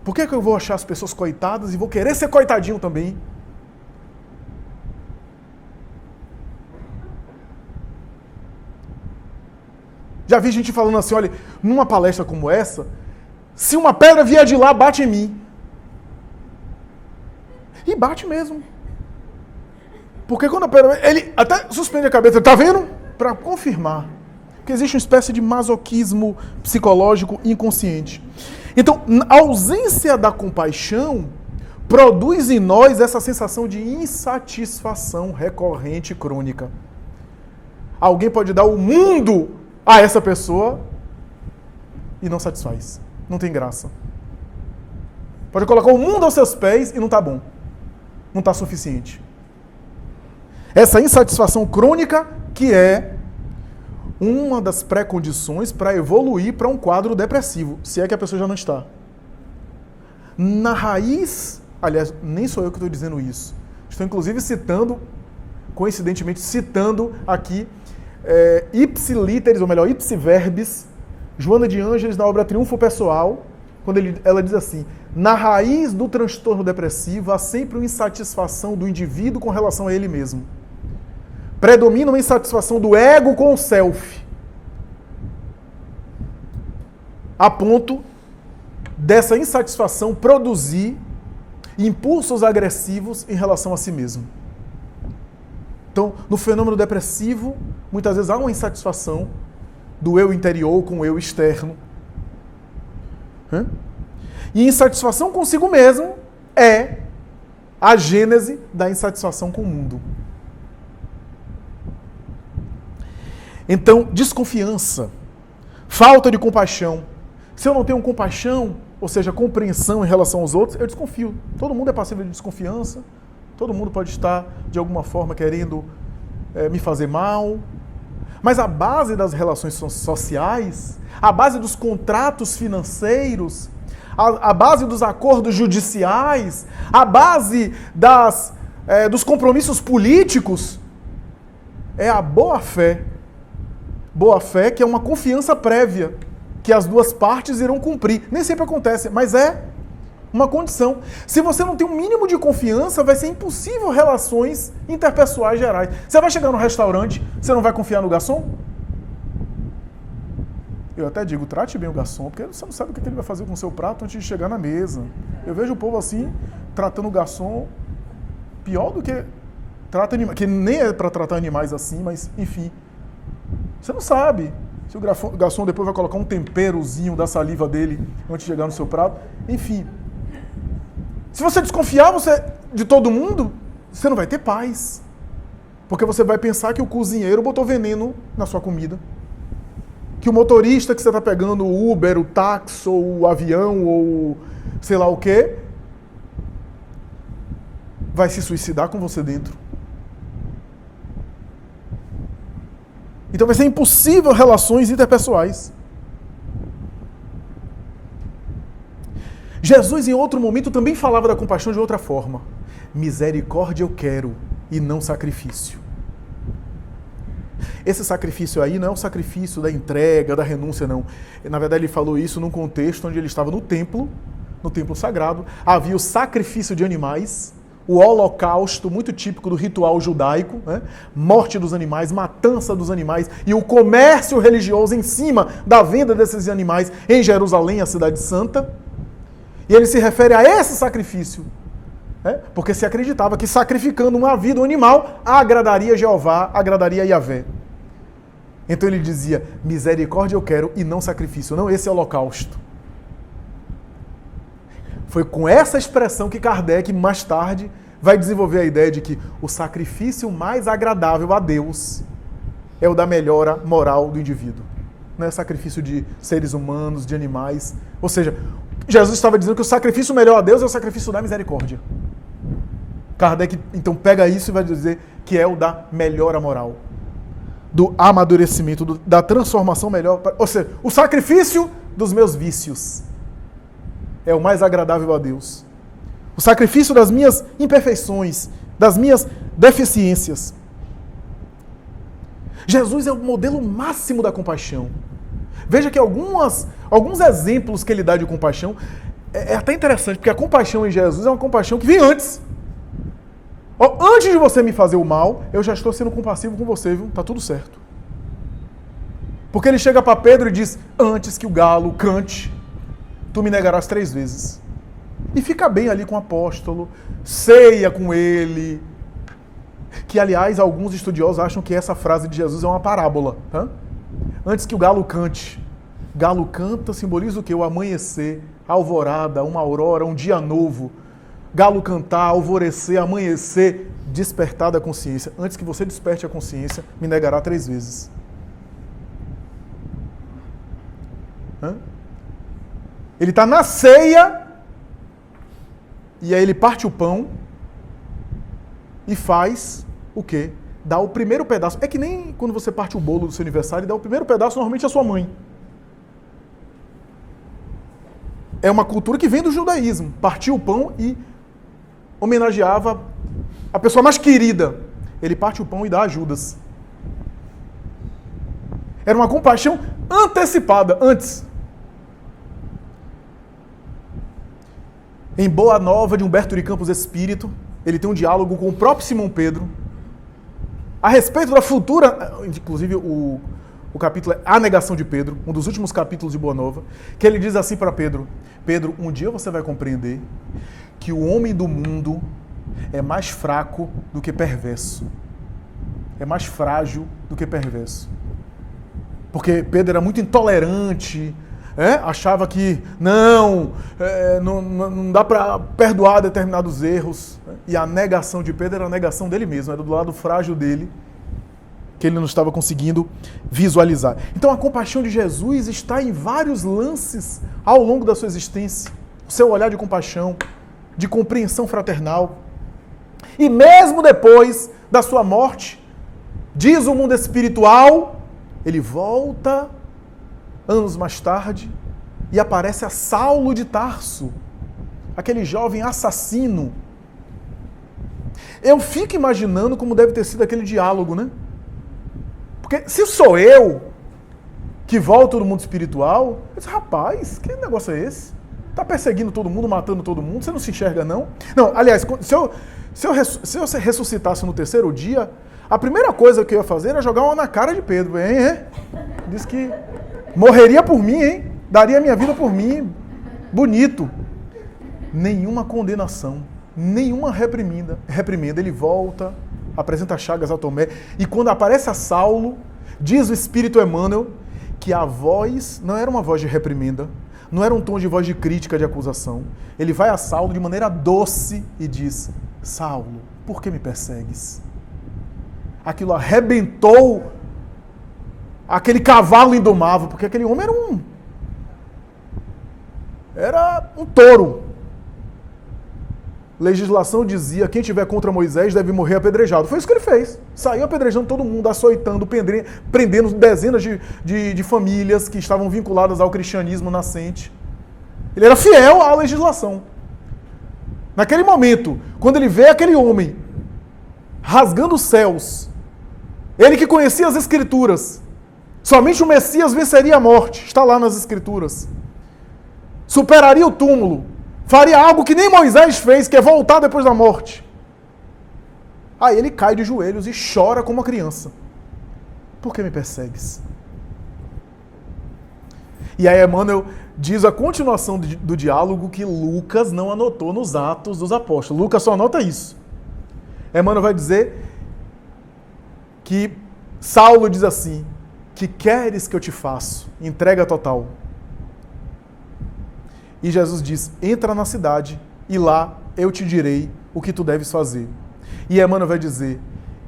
Por que eu vou achar as pessoas coitadas e vou querer ser coitadinho também? Já vi gente falando assim, olha, numa palestra como essa, se uma pedra vier de lá, bate em mim. E bate mesmo. Porque quando a pedra... Ele até suspende a cabeça, tá vendo? Para confirmar que existe uma espécie de masoquismo psicológico inconsciente. Então, a ausência da compaixão produz em nós essa sensação de insatisfação recorrente e crônica. Alguém pode dar o mundo a essa pessoa e não satisfaz. Não tem graça. Pode colocar o mundo aos seus pés e não está bom. Não está suficiente. Essa insatisfação crônica que é uma das pré-condições para evoluir para um quadro depressivo, se é que a pessoa já não está. Na raiz, aliás, nem sou eu que estou dizendo isso. Estou inclusive coincidentemente citando aqui ipsi literis, ou melhor, ipsi verbis, Joana de Ângeles na obra Triunfo Pessoal, quando ela diz assim, na raiz do transtorno depressivo há sempre uma insatisfação do indivíduo com relação a ele mesmo. Predomina uma insatisfação do ego com o self. A ponto dessa insatisfação produzir impulsos agressivos em relação a si mesmo. Então, no fenômeno depressivo, muitas vezes há uma insatisfação do eu interior com o eu externo. E insatisfação consigo mesmo é a gênese da insatisfação com o mundo. Então, desconfiança, falta de compaixão. Se eu não tenho compaixão, ou seja, compreensão em relação aos outros, eu desconfio. Todo mundo é passível de desconfiança, todo mundo pode estar, de alguma forma, querendo me fazer mal. Mas a base das relações sociais, a base dos contratos financeiros, a base dos acordos judiciais, a base dos compromissos políticos, é a boa-fé. Boa-fé que é uma confiança prévia, que as duas partes irão cumprir. Nem sempre acontece, mas é uma condição. Se você não tem um mínimo de confiança, vai ser impossível relações interpessoais gerais. Você vai chegar no restaurante, você não vai confiar no garçom? Eu até digo, trate bem o garçom, porque você não sabe o que ele vai fazer com o seu prato antes de chegar na mesa. Eu vejo o povo assim, tratando o garçom pior do que trata animais, que nem é para tratar animais assim, mas enfim. Você não sabe se o garçom depois vai colocar um temperozinho da saliva dele antes de chegar no seu prato. Enfim. Se você desconfiar de todo mundo, você não vai ter paz. Porque você vai pensar que o cozinheiro botou veneno na sua comida. Que o motorista que você está pegando, o Uber, o táxi, ou o avião, ou sei lá o quê, vai se suicidar com você dentro. Então vai ser impossível relações interpessoais. Jesus, em outro momento, também falava da compaixão de outra forma. Misericórdia eu quero e não sacrifício. Esse sacrifício aí não é o sacrifício da entrega, da renúncia, não. Na verdade, ele falou isso num contexto onde ele estava no templo sagrado. Havia o sacrifício de animais, o holocausto, muito típico do ritual judaico, né? Morte dos animais, matança dos animais e o comércio religioso em cima da venda desses animais em Jerusalém, a cidade santa. E ele se refere a esse sacrifício, né? Porque se acreditava que sacrificando uma vida, um animal, agradaria Jeová, agradaria Yahvé. Então ele dizia, misericórdia eu quero e não sacrifício, não esse holocausto. Foi com essa expressão que Kardec, mais tarde, vai desenvolver a ideia de que o sacrifício mais agradável a Deus é o da melhora moral do indivíduo. Não é sacrifício de seres humanos, de animais. Ou seja, Jesus estava dizendo que o sacrifício melhor a Deus é o sacrifício da misericórdia. Kardec, então, pega isso e vai dizer que é o da melhora moral, do amadurecimento, da transformação melhor. Ou seja, o sacrifício dos meus vícios é o mais agradável a Deus. O sacrifício das minhas imperfeições, das minhas deficiências. Jesus é o modelo máximo da compaixão. Veja que alguns exemplos que ele dá de compaixão é até interessante, porque a compaixão em Jesus é uma compaixão que vem antes. Antes de você me fazer o mal, eu já estou sendo compassivo com você, viu? Tá tudo certo. Porque ele chega para Pedro e diz, antes que o galo cante, tu me negarás 3 vezes. E fica bem ali com o apóstolo, ceia com ele. Que, aliás, alguns estudiosos acham que essa frase de Jesus é uma parábola. Tá? Antes que o galo cante. Galo canta simboliza o quê? O amanhecer, a alvorada, uma aurora, um dia novo. Galo cantar, alvorecer, amanhecer, despertar da consciência. Antes que você desperte a consciência, me negará 3 vezes. Ele está na ceia, e aí ele parte o pão e faz o quê? Dá o primeiro pedaço. É que nem quando você parte o bolo do seu aniversário e dá o primeiro pedaço, normalmente, à sua mãe. É uma cultura que vem do judaísmo. Partiu o pão e homenageava a pessoa mais querida. Ele parte o pão e dá a Judas. Era uma compaixão antecipada, antes. Em Boa Nova, de Humberto de Campos Espírito, ele tem um diálogo com o próprio Simão Pedro a respeito da futura, inclusive o capítulo é A Negação de Pedro, um dos últimos capítulos de Boa Nova, que ele diz assim para Pedro, Pedro, um dia você vai compreender que o homem do mundo é mais fraco do que perverso. é mais frágil do que perverso. Porque Pedro era muito intolerante, achava que não dá para perdoar determinados erros. E a negação de Pedro era a negação dele mesmo, era do lado frágil dele, que ele não estava conseguindo visualizar. Então a compaixão de Jesus está em vários lances ao longo da sua existência. O seu olhar de compaixão, de compreensão fraternal. E mesmo depois da sua morte, diz o mundo espiritual, ele volta anos mais tarde e aparece a Saulo de Tarso, aquele jovem assassino. Eu fico imaginando como deve ter sido aquele diálogo, né? Porque se sou eu que volto do mundo espiritual, eu disse, rapaz, que negócio é esse? Tá perseguindo todo mundo, matando todo mundo, você não se enxerga não? Não, aliás, se eu ressuscitasse no terceiro dia, a primeira coisa que eu ia fazer era jogar uma na cara de Pedro, hein? Disse que morreria por mim, hein? Daria minha vida por mim. Bonito. Nenhuma condenação, nenhuma reprimenda. Ele volta, apresenta chagas a Tomé. E quando aparece a Saulo, diz o Espírito Emmanuel que a voz não era uma voz de reprimenda, não era um tom de voz de crítica, de acusação. Ele vai a Saulo de maneira doce e diz, Saulo, por que me persegues? Aquilo arrebentou aquele cavalo indomável, porque aquele homem era um touro. Legislação dizia, quem tiver contra Moisés deve morrer apedrejado. Foi isso que ele fez. Saiu apedrejando todo mundo, açoitando, prendendo dezenas de famílias que estavam vinculadas ao cristianismo nascente. Ele era fiel à legislação. Naquele momento, quando ele vê aquele homem rasgando os céus, ele que conhecia as Escrituras, somente o Messias venceria a morte, está lá nas Escrituras, superaria o túmulo, faria algo que nem Moisés fez, que é voltar depois da morte. Aí ele cai de joelhos e chora como uma criança. Por que me persegues? E aí Emmanuel diz a continuação do diálogo que Lucas não anotou nos Atos dos Apóstolos. Lucas só anota isso. Emmanuel vai dizer que Saulo diz assim, que queres que eu te faço? Entrega total. E Jesus diz, entra na cidade e lá eu te direi o que tu deves fazer. E Emmanuel vai dizer,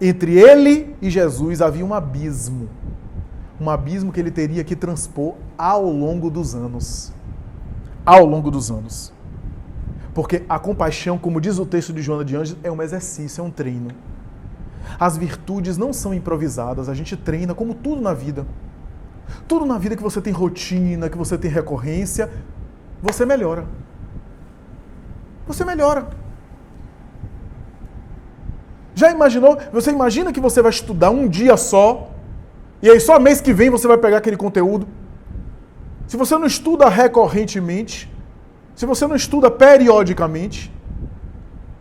entre ele e Jesus havia um abismo que ele teria que transpor ao longo dos anos. Ao longo dos anos. Porque a compaixão, como diz o texto de Joana de Ângeles, é um exercício, é um treino. As virtudes não são improvisadas, a gente treina como tudo na vida. Tudo na vida que você tem rotina, que você tem recorrência, você melhora. Você melhora. Já imaginou? Você imagina que você vai estudar um dia só, e aí só mês que vem você vai pegar aquele conteúdo? Se você não estuda recorrentemente, se você não estuda periodicamente,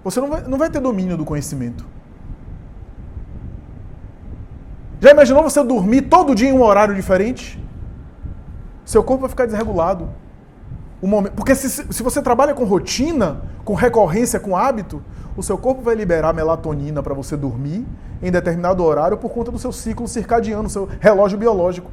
você não vai ter domínio do conhecimento. Já imaginou você dormir todo dia em um horário diferente? Seu corpo vai ficar desregulado. Porque se você trabalha com rotina, com recorrência, com hábito, o seu corpo vai liberar melatonina para você dormir em determinado horário por conta do seu ciclo circadiano, seu relógio biológico.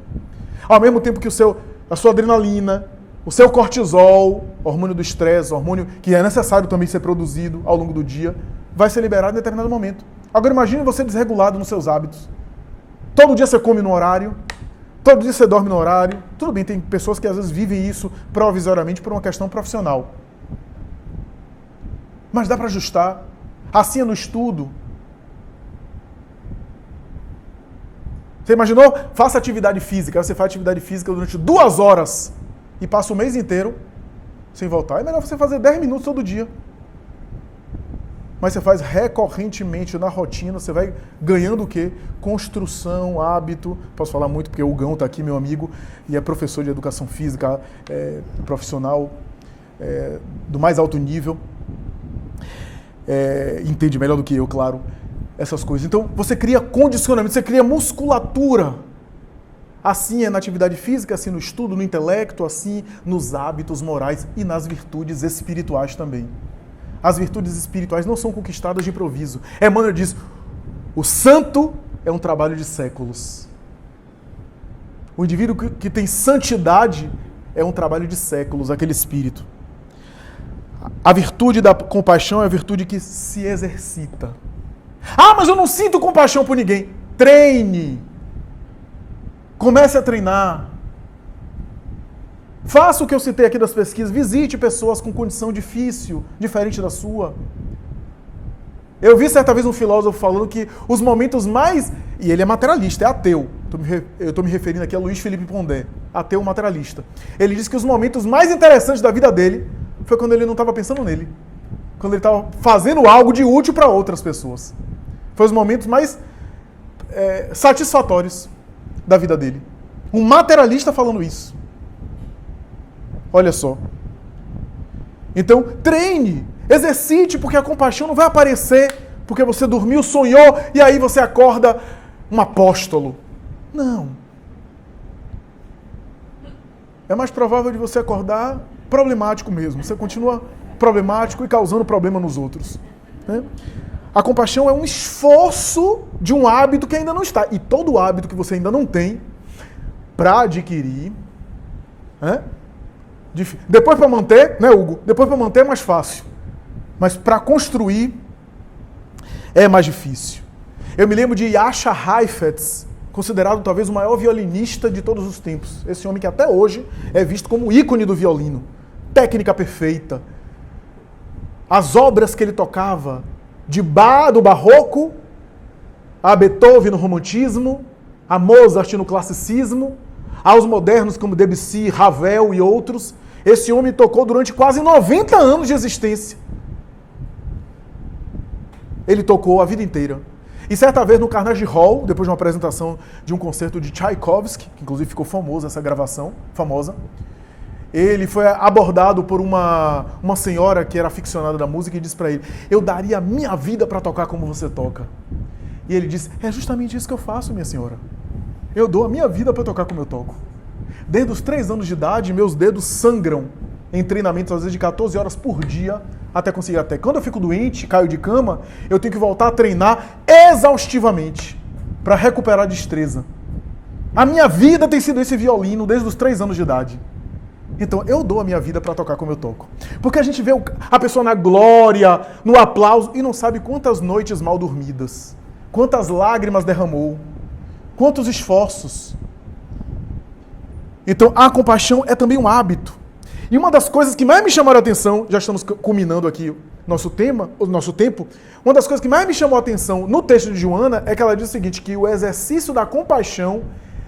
Ao mesmo tempo que a sua adrenalina, o seu cortisol, hormônio do estresse, hormônio que é necessário também ser produzido ao longo do dia, vai ser liberado em determinado momento. Agora imagine você desregulado nos seus hábitos. Todo dia você come no horário, todo dia você dorme no horário. Tudo bem, tem pessoas que às vezes vivem isso provisoriamente por uma questão profissional. Mas dá para ajustar. Assim é no estudo. Você imaginou? Faça atividade física. Você faz atividade física durante 2 horas e passa o mês inteiro sem voltar. É melhor você fazer 10 minutos todo dia. Mas você faz recorrentemente na rotina, você vai ganhando o quê? Construção, hábito. Posso falar muito porque o Gão está aqui, meu amigo, e é professor de educação física, profissional do mais alto nível. Entende melhor do que eu, claro, essas coisas. Então, você cria condicionamento, você cria musculatura. Assim é na atividade física, assim no estudo, no intelecto, assim nos hábitos morais e nas virtudes espirituais também. As virtudes espirituais não são conquistadas de improviso. Emmanuel diz, o santo é um trabalho de séculos. O indivíduo que tem santidade é um trabalho de séculos, aquele espírito. A virtude da compaixão é a virtude que se exercita. Ah, mas eu não sinto compaixão por ninguém. Treine. Comece a treinar. Faça o que eu citei aqui das pesquisas. Visite pessoas com condição difícil, diferente da sua. Eu vi certa vez um filósofo falando que os momentos mais... E ele é materialista, é ateu. Eu estou me referindo aqui a Luiz Felipe Pondé, ateu materialista. Ele disse que os momentos mais interessantes da vida dele foi quando ele não estava pensando nele. Quando ele estava fazendo algo de útil para outras pessoas. Foi os momentos mais satisfatórios da vida dele. Um materialista falando isso. Olha só. Então, treine, exercite, porque a compaixão não vai aparecer porque você dormiu, sonhou e aí você acorda um apóstolo. Não. É mais provável de você acordar problemático mesmo. Você continua problemático e causando problema nos outros. Né? A compaixão é um esforço de um hábito que ainda não está. E todo hábito que você ainda não tem, para adquirir, depois para manter, né, Hugo? Depois para manter é mais fácil. Mas para construir é mais difícil. Eu me lembro de Jascha Heifetz, considerado talvez o maior violinista de todos os tempos. Esse homem que até hoje é visto como ícone do violino. Técnica perfeita. As obras que ele tocava, do barroco a Beethoven no romantismo, a Mozart no classicismo, aos modernos como Debussy, Ravel e outros. Esse homem tocou durante quase 90 anos de existência. Ele tocou a vida inteira. E certa vez no Carnegie Hall, depois de uma apresentação de um concerto de Tchaikovsky, que inclusive ficou famosa essa gravação, famosa, ele foi abordado por uma senhora que era aficionada da música e disse para ele: eu daria a minha vida para tocar como você toca. E ele disse: é justamente isso que eu faço, minha senhora. Eu dou a minha vida para tocar como eu toco. Desde os 3 anos de idade, meus dedos sangram em treinamentos, às vezes de 14 horas por dia, até conseguir até. Quando eu fico doente, caio de cama, eu tenho que voltar a treinar exaustivamente para recuperar a destreza. A minha vida tem sido esse violino desde os 3 anos de idade. Então, eu dou a minha vida para tocar como eu toco. Porque a gente vê a pessoa na glória, no aplauso, e não sabe quantas noites mal dormidas, quantas lágrimas derramou, quantos esforços. Então, a compaixão é também um hábito. E uma das coisas que mais me chamaram a atenção, já estamos culminando aqui o nosso tempo, uma das coisas que mais me chamou a atenção no texto de Joana é que ela diz o seguinte, que o exercício da compaixão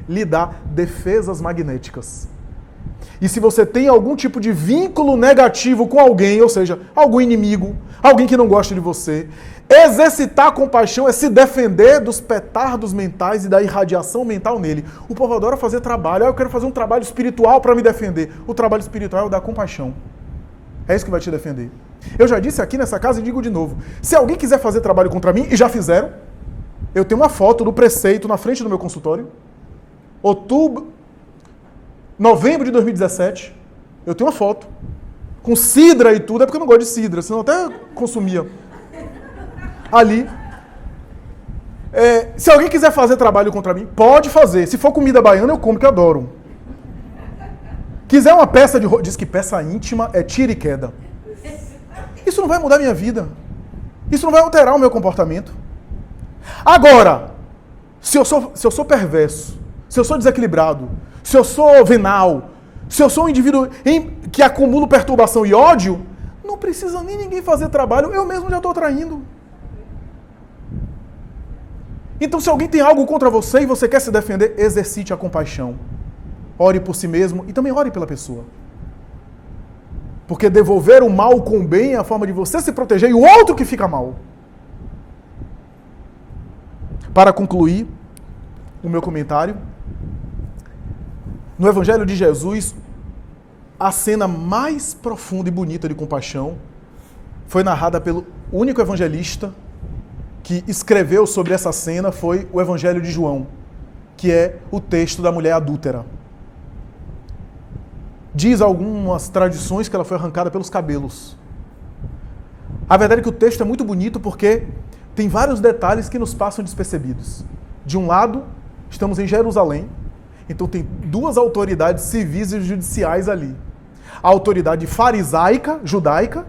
lhe dá defesas magnéticas. E se você tem algum tipo de vínculo negativo com alguém, ou seja, algum inimigo, alguém que não gosta de você, exercitar a compaixão é se defender dos petardos mentais e da irradiação mental nele. O povo adora fazer trabalho. Eu quero fazer um trabalho espiritual para me defender. O trabalho espiritual é o da compaixão. É isso que vai te defender. Eu já disse aqui nessa casa e digo de novo. Se alguém quiser fazer trabalho contra mim, e já fizeram, eu tenho uma foto do preceito na frente do meu consultório. Novembro de 2017, eu tenho uma foto. Com cidra e tudo, é porque eu não gosto de cidra, senão eu até consumia. Ali. Se alguém quiser fazer trabalho contra mim, pode fazer. Se for comida baiana, eu como, que eu adoro. Quiser uma peça de roupa, diz que peça íntima é tira e queda. Isso não vai mudar a minha vida. Isso não vai alterar o meu comportamento. Agora, se eu sou perverso, se eu sou desequilibrado, se eu sou venal, se eu sou um indivíduo que acumulo perturbação e ódio, não precisa nem ninguém fazer trabalho, eu mesmo já estou traindo. Então, se alguém tem algo contra você e você quer se defender, exercite a compaixão. Ore por si mesmo e também ore pela pessoa. Porque devolver o mal com o bem é a forma de você se proteger e o outro que fica mal. Para concluir o meu comentário, no Evangelho de Jesus, a cena mais profunda e bonita de compaixão foi narrada pelo único evangelista que escreveu sobre essa cena, foi o Evangelho de João, que é o texto da mulher adúltera. Diz algumas tradições que ela foi arrancada pelos cabelos. A verdade é que o texto é muito bonito porque tem vários detalhes que nos passam despercebidos. De um lado, estamos em Jerusalém, então tem duas autoridades civis e judiciais ali. A autoridade farisaica, judaica,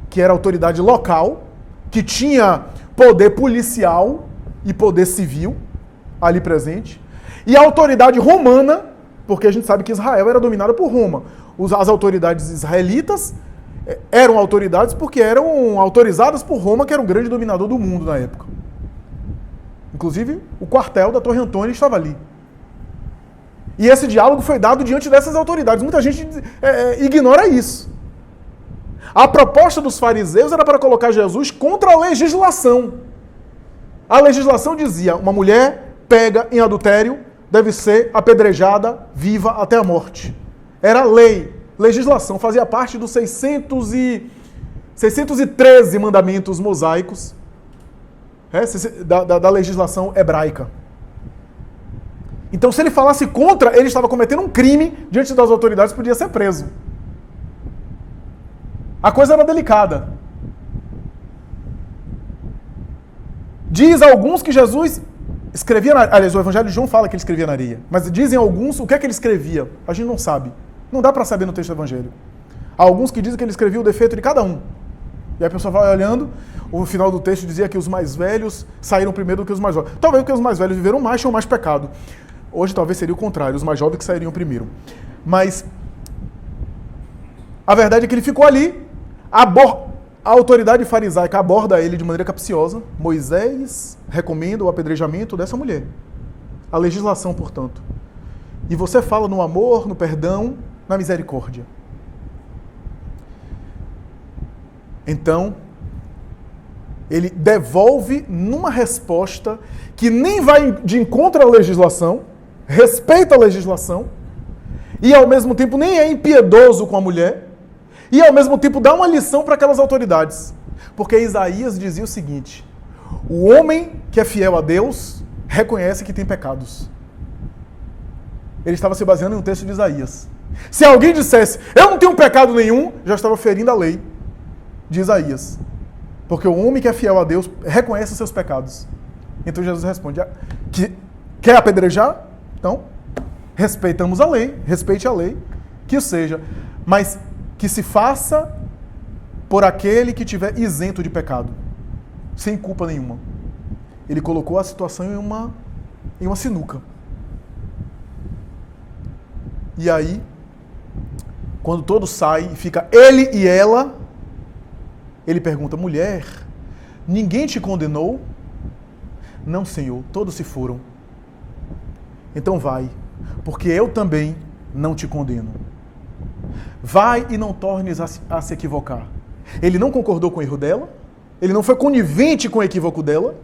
que era a autoridade local, que tinha poder policial e poder civil ali presente, e a autoridade romana, porque a gente sabe que Israel era dominada por Roma. As autoridades israelitas eram autoridades porque eram autorizadas por Roma, que era o grande dominador do mundo na época. Inclusive, o quartel da Torre Antônia estava ali. E esse diálogo foi dado diante dessas autoridades. Muita gente ignora isso. A proposta dos fariseus era para colocar Jesus contra a legislação. A legislação dizia, uma mulher pega em adultério deve ser apedrejada viva até a morte. Era lei, legislação, fazia parte dos 613 mandamentos mosaicos da legislação hebraica. Então, se ele falasse contra, ele estava cometendo um crime diante das autoridades, podia ser preso. A coisa era delicada. Diz alguns que Jesus escrevia, aliás, o Evangelho de João fala que ele escrevia na areia, mas dizem alguns o que é que ele escrevia. A gente não sabe. Não dá para saber no texto do Evangelho. Há alguns que dizem que ele escrevia o defeito de cada um. E aí a pessoa vai olhando, o final do texto dizia que os mais velhos saíram primeiro do que os mais jovens. Talvez porque os mais velhos viveram mais, tinham mais pecado. Hoje talvez seria o contrário, os mais jovens que sairiam primeiro. Mas a verdade é que ele ficou ali, a autoridade farisaica aborda ele de maneira capciosa. Moisés recomenda o apedrejamento dessa mulher. A legislação, portanto. E você fala no amor, no perdão, na misericórdia. Então, ele devolve numa resposta que nem vai de encontro à legislação, respeita a legislação, e ao mesmo tempo nem é impiedoso com a mulher, e ao mesmo tempo dá uma lição para aquelas autoridades. Porque Isaías dizia o seguinte: o homem que é fiel a Deus reconhece que tem pecados. Ele estava se baseando em um texto de Isaías. Se alguém dissesse, eu não tenho pecado nenhum, já estava ferindo a lei de Isaías. Porque o homem que é fiel a Deus reconhece os seus pecados. Então Jesus responde, quer apedrejar? Então, respeitamos a lei, respeite a lei, que seja, mas que se faça por aquele que tiver isento de pecado, sem culpa nenhuma. Ele colocou a situação em uma sinuca. E aí, quando todos saem e fica ele e ela, ele pergunta, mulher, ninguém te condenou? Não, Senhor, todos se foram. Então vai, porque eu também não te condeno. Vai e não tornes a se equivocar. Ele não concordou com o erro dela, ele não foi conivente com o equívoco dela,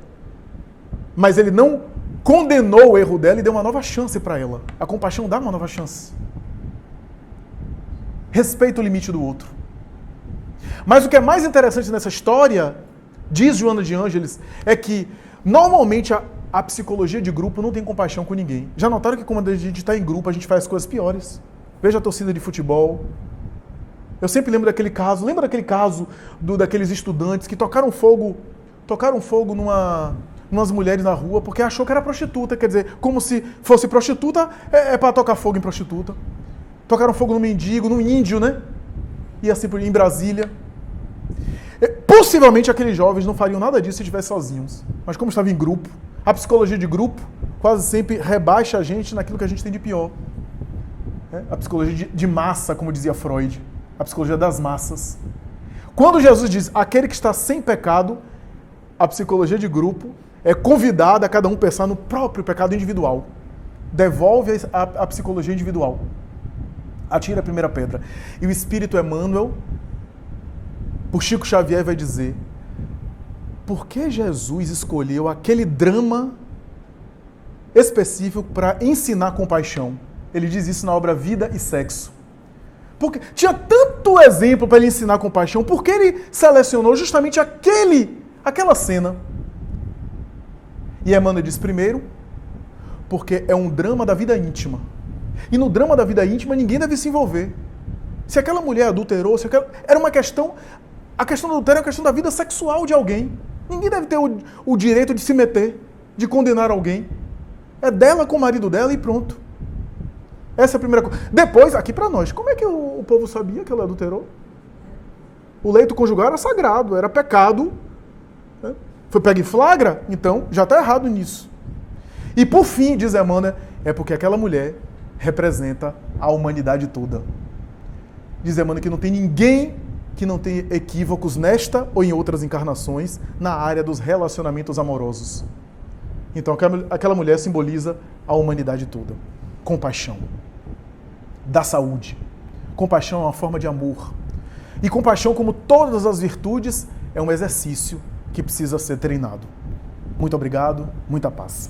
mas ele não condenou o erro dela e deu uma nova chance para ela. A compaixão dá uma nova chance. Respeita o limite do outro. Mas o que é mais interessante nessa história, diz Joana de Ângeles, é que normalmente a psicologia de grupo não tem compaixão com ninguém. Já notaram que quando a gente está em grupo, a gente faz coisas piores? Veja a torcida de futebol. Eu sempre lembro daquele caso, lembra daquele caso daqueles estudantes que tocaram fogo numas mulheres na rua porque achou que era prostituta, quer dizer, como se fosse prostituta, é para tocar fogo em prostituta. Tocaram fogo no mendigo, no índio, né? E assim por em Brasília. Possivelmente aqueles jovens não fariam nada disso se estivessem sozinhos. Mas como estava em grupo, a psicologia de grupo quase sempre rebaixa a gente naquilo que a gente tem de pior. A psicologia de massa, como dizia Freud. A psicologia das massas. Quando Jesus diz, aquele que está sem pecado, a psicologia de grupo é convidada a cada um pensar no próprio pecado individual. Devolve a psicologia individual. Atira a primeira pedra. E o Espírito Emmanuel, por Chico Xavier, vai dizer, por que Jesus escolheu aquele drama específico para ensinar compaixão? Ele diz isso na obra Vida e Sexo. Porque tinha tanto exemplo para ele ensinar compaixão, por que ele selecionou justamente aquela cena? E Emmanuel diz, primeiro, porque é um drama da vida íntima. E no drama da vida íntima ninguém deve se envolver. Se aquela mulher adulterou, era uma questão... A questão do adultério é uma questão da vida sexual de alguém. Ninguém deve ter o direito de se meter de condenar alguém. É dela com o marido dela e pronto. Essa é a primeira coisa. Depois, aqui para nós, como é que o povo sabia que ela adulterou? O leito conjugal era sagrado, era pecado. Né? Foi pego em flagra? Então já está errado nisso. E por fim, diz Emmanuel, é porque aquela mulher representa a humanidade toda. Diz Emmanuel que não tem ninguém que não tenha equívocos nesta ou em outras encarnações na área dos relacionamentos amorosos. Então aquela mulher simboliza a humanidade toda. Compaixão. Da saúde. Compaixão é uma forma de amor. E compaixão, como todas as virtudes, é um exercício que precisa ser treinado. Muito obrigado, muita paz.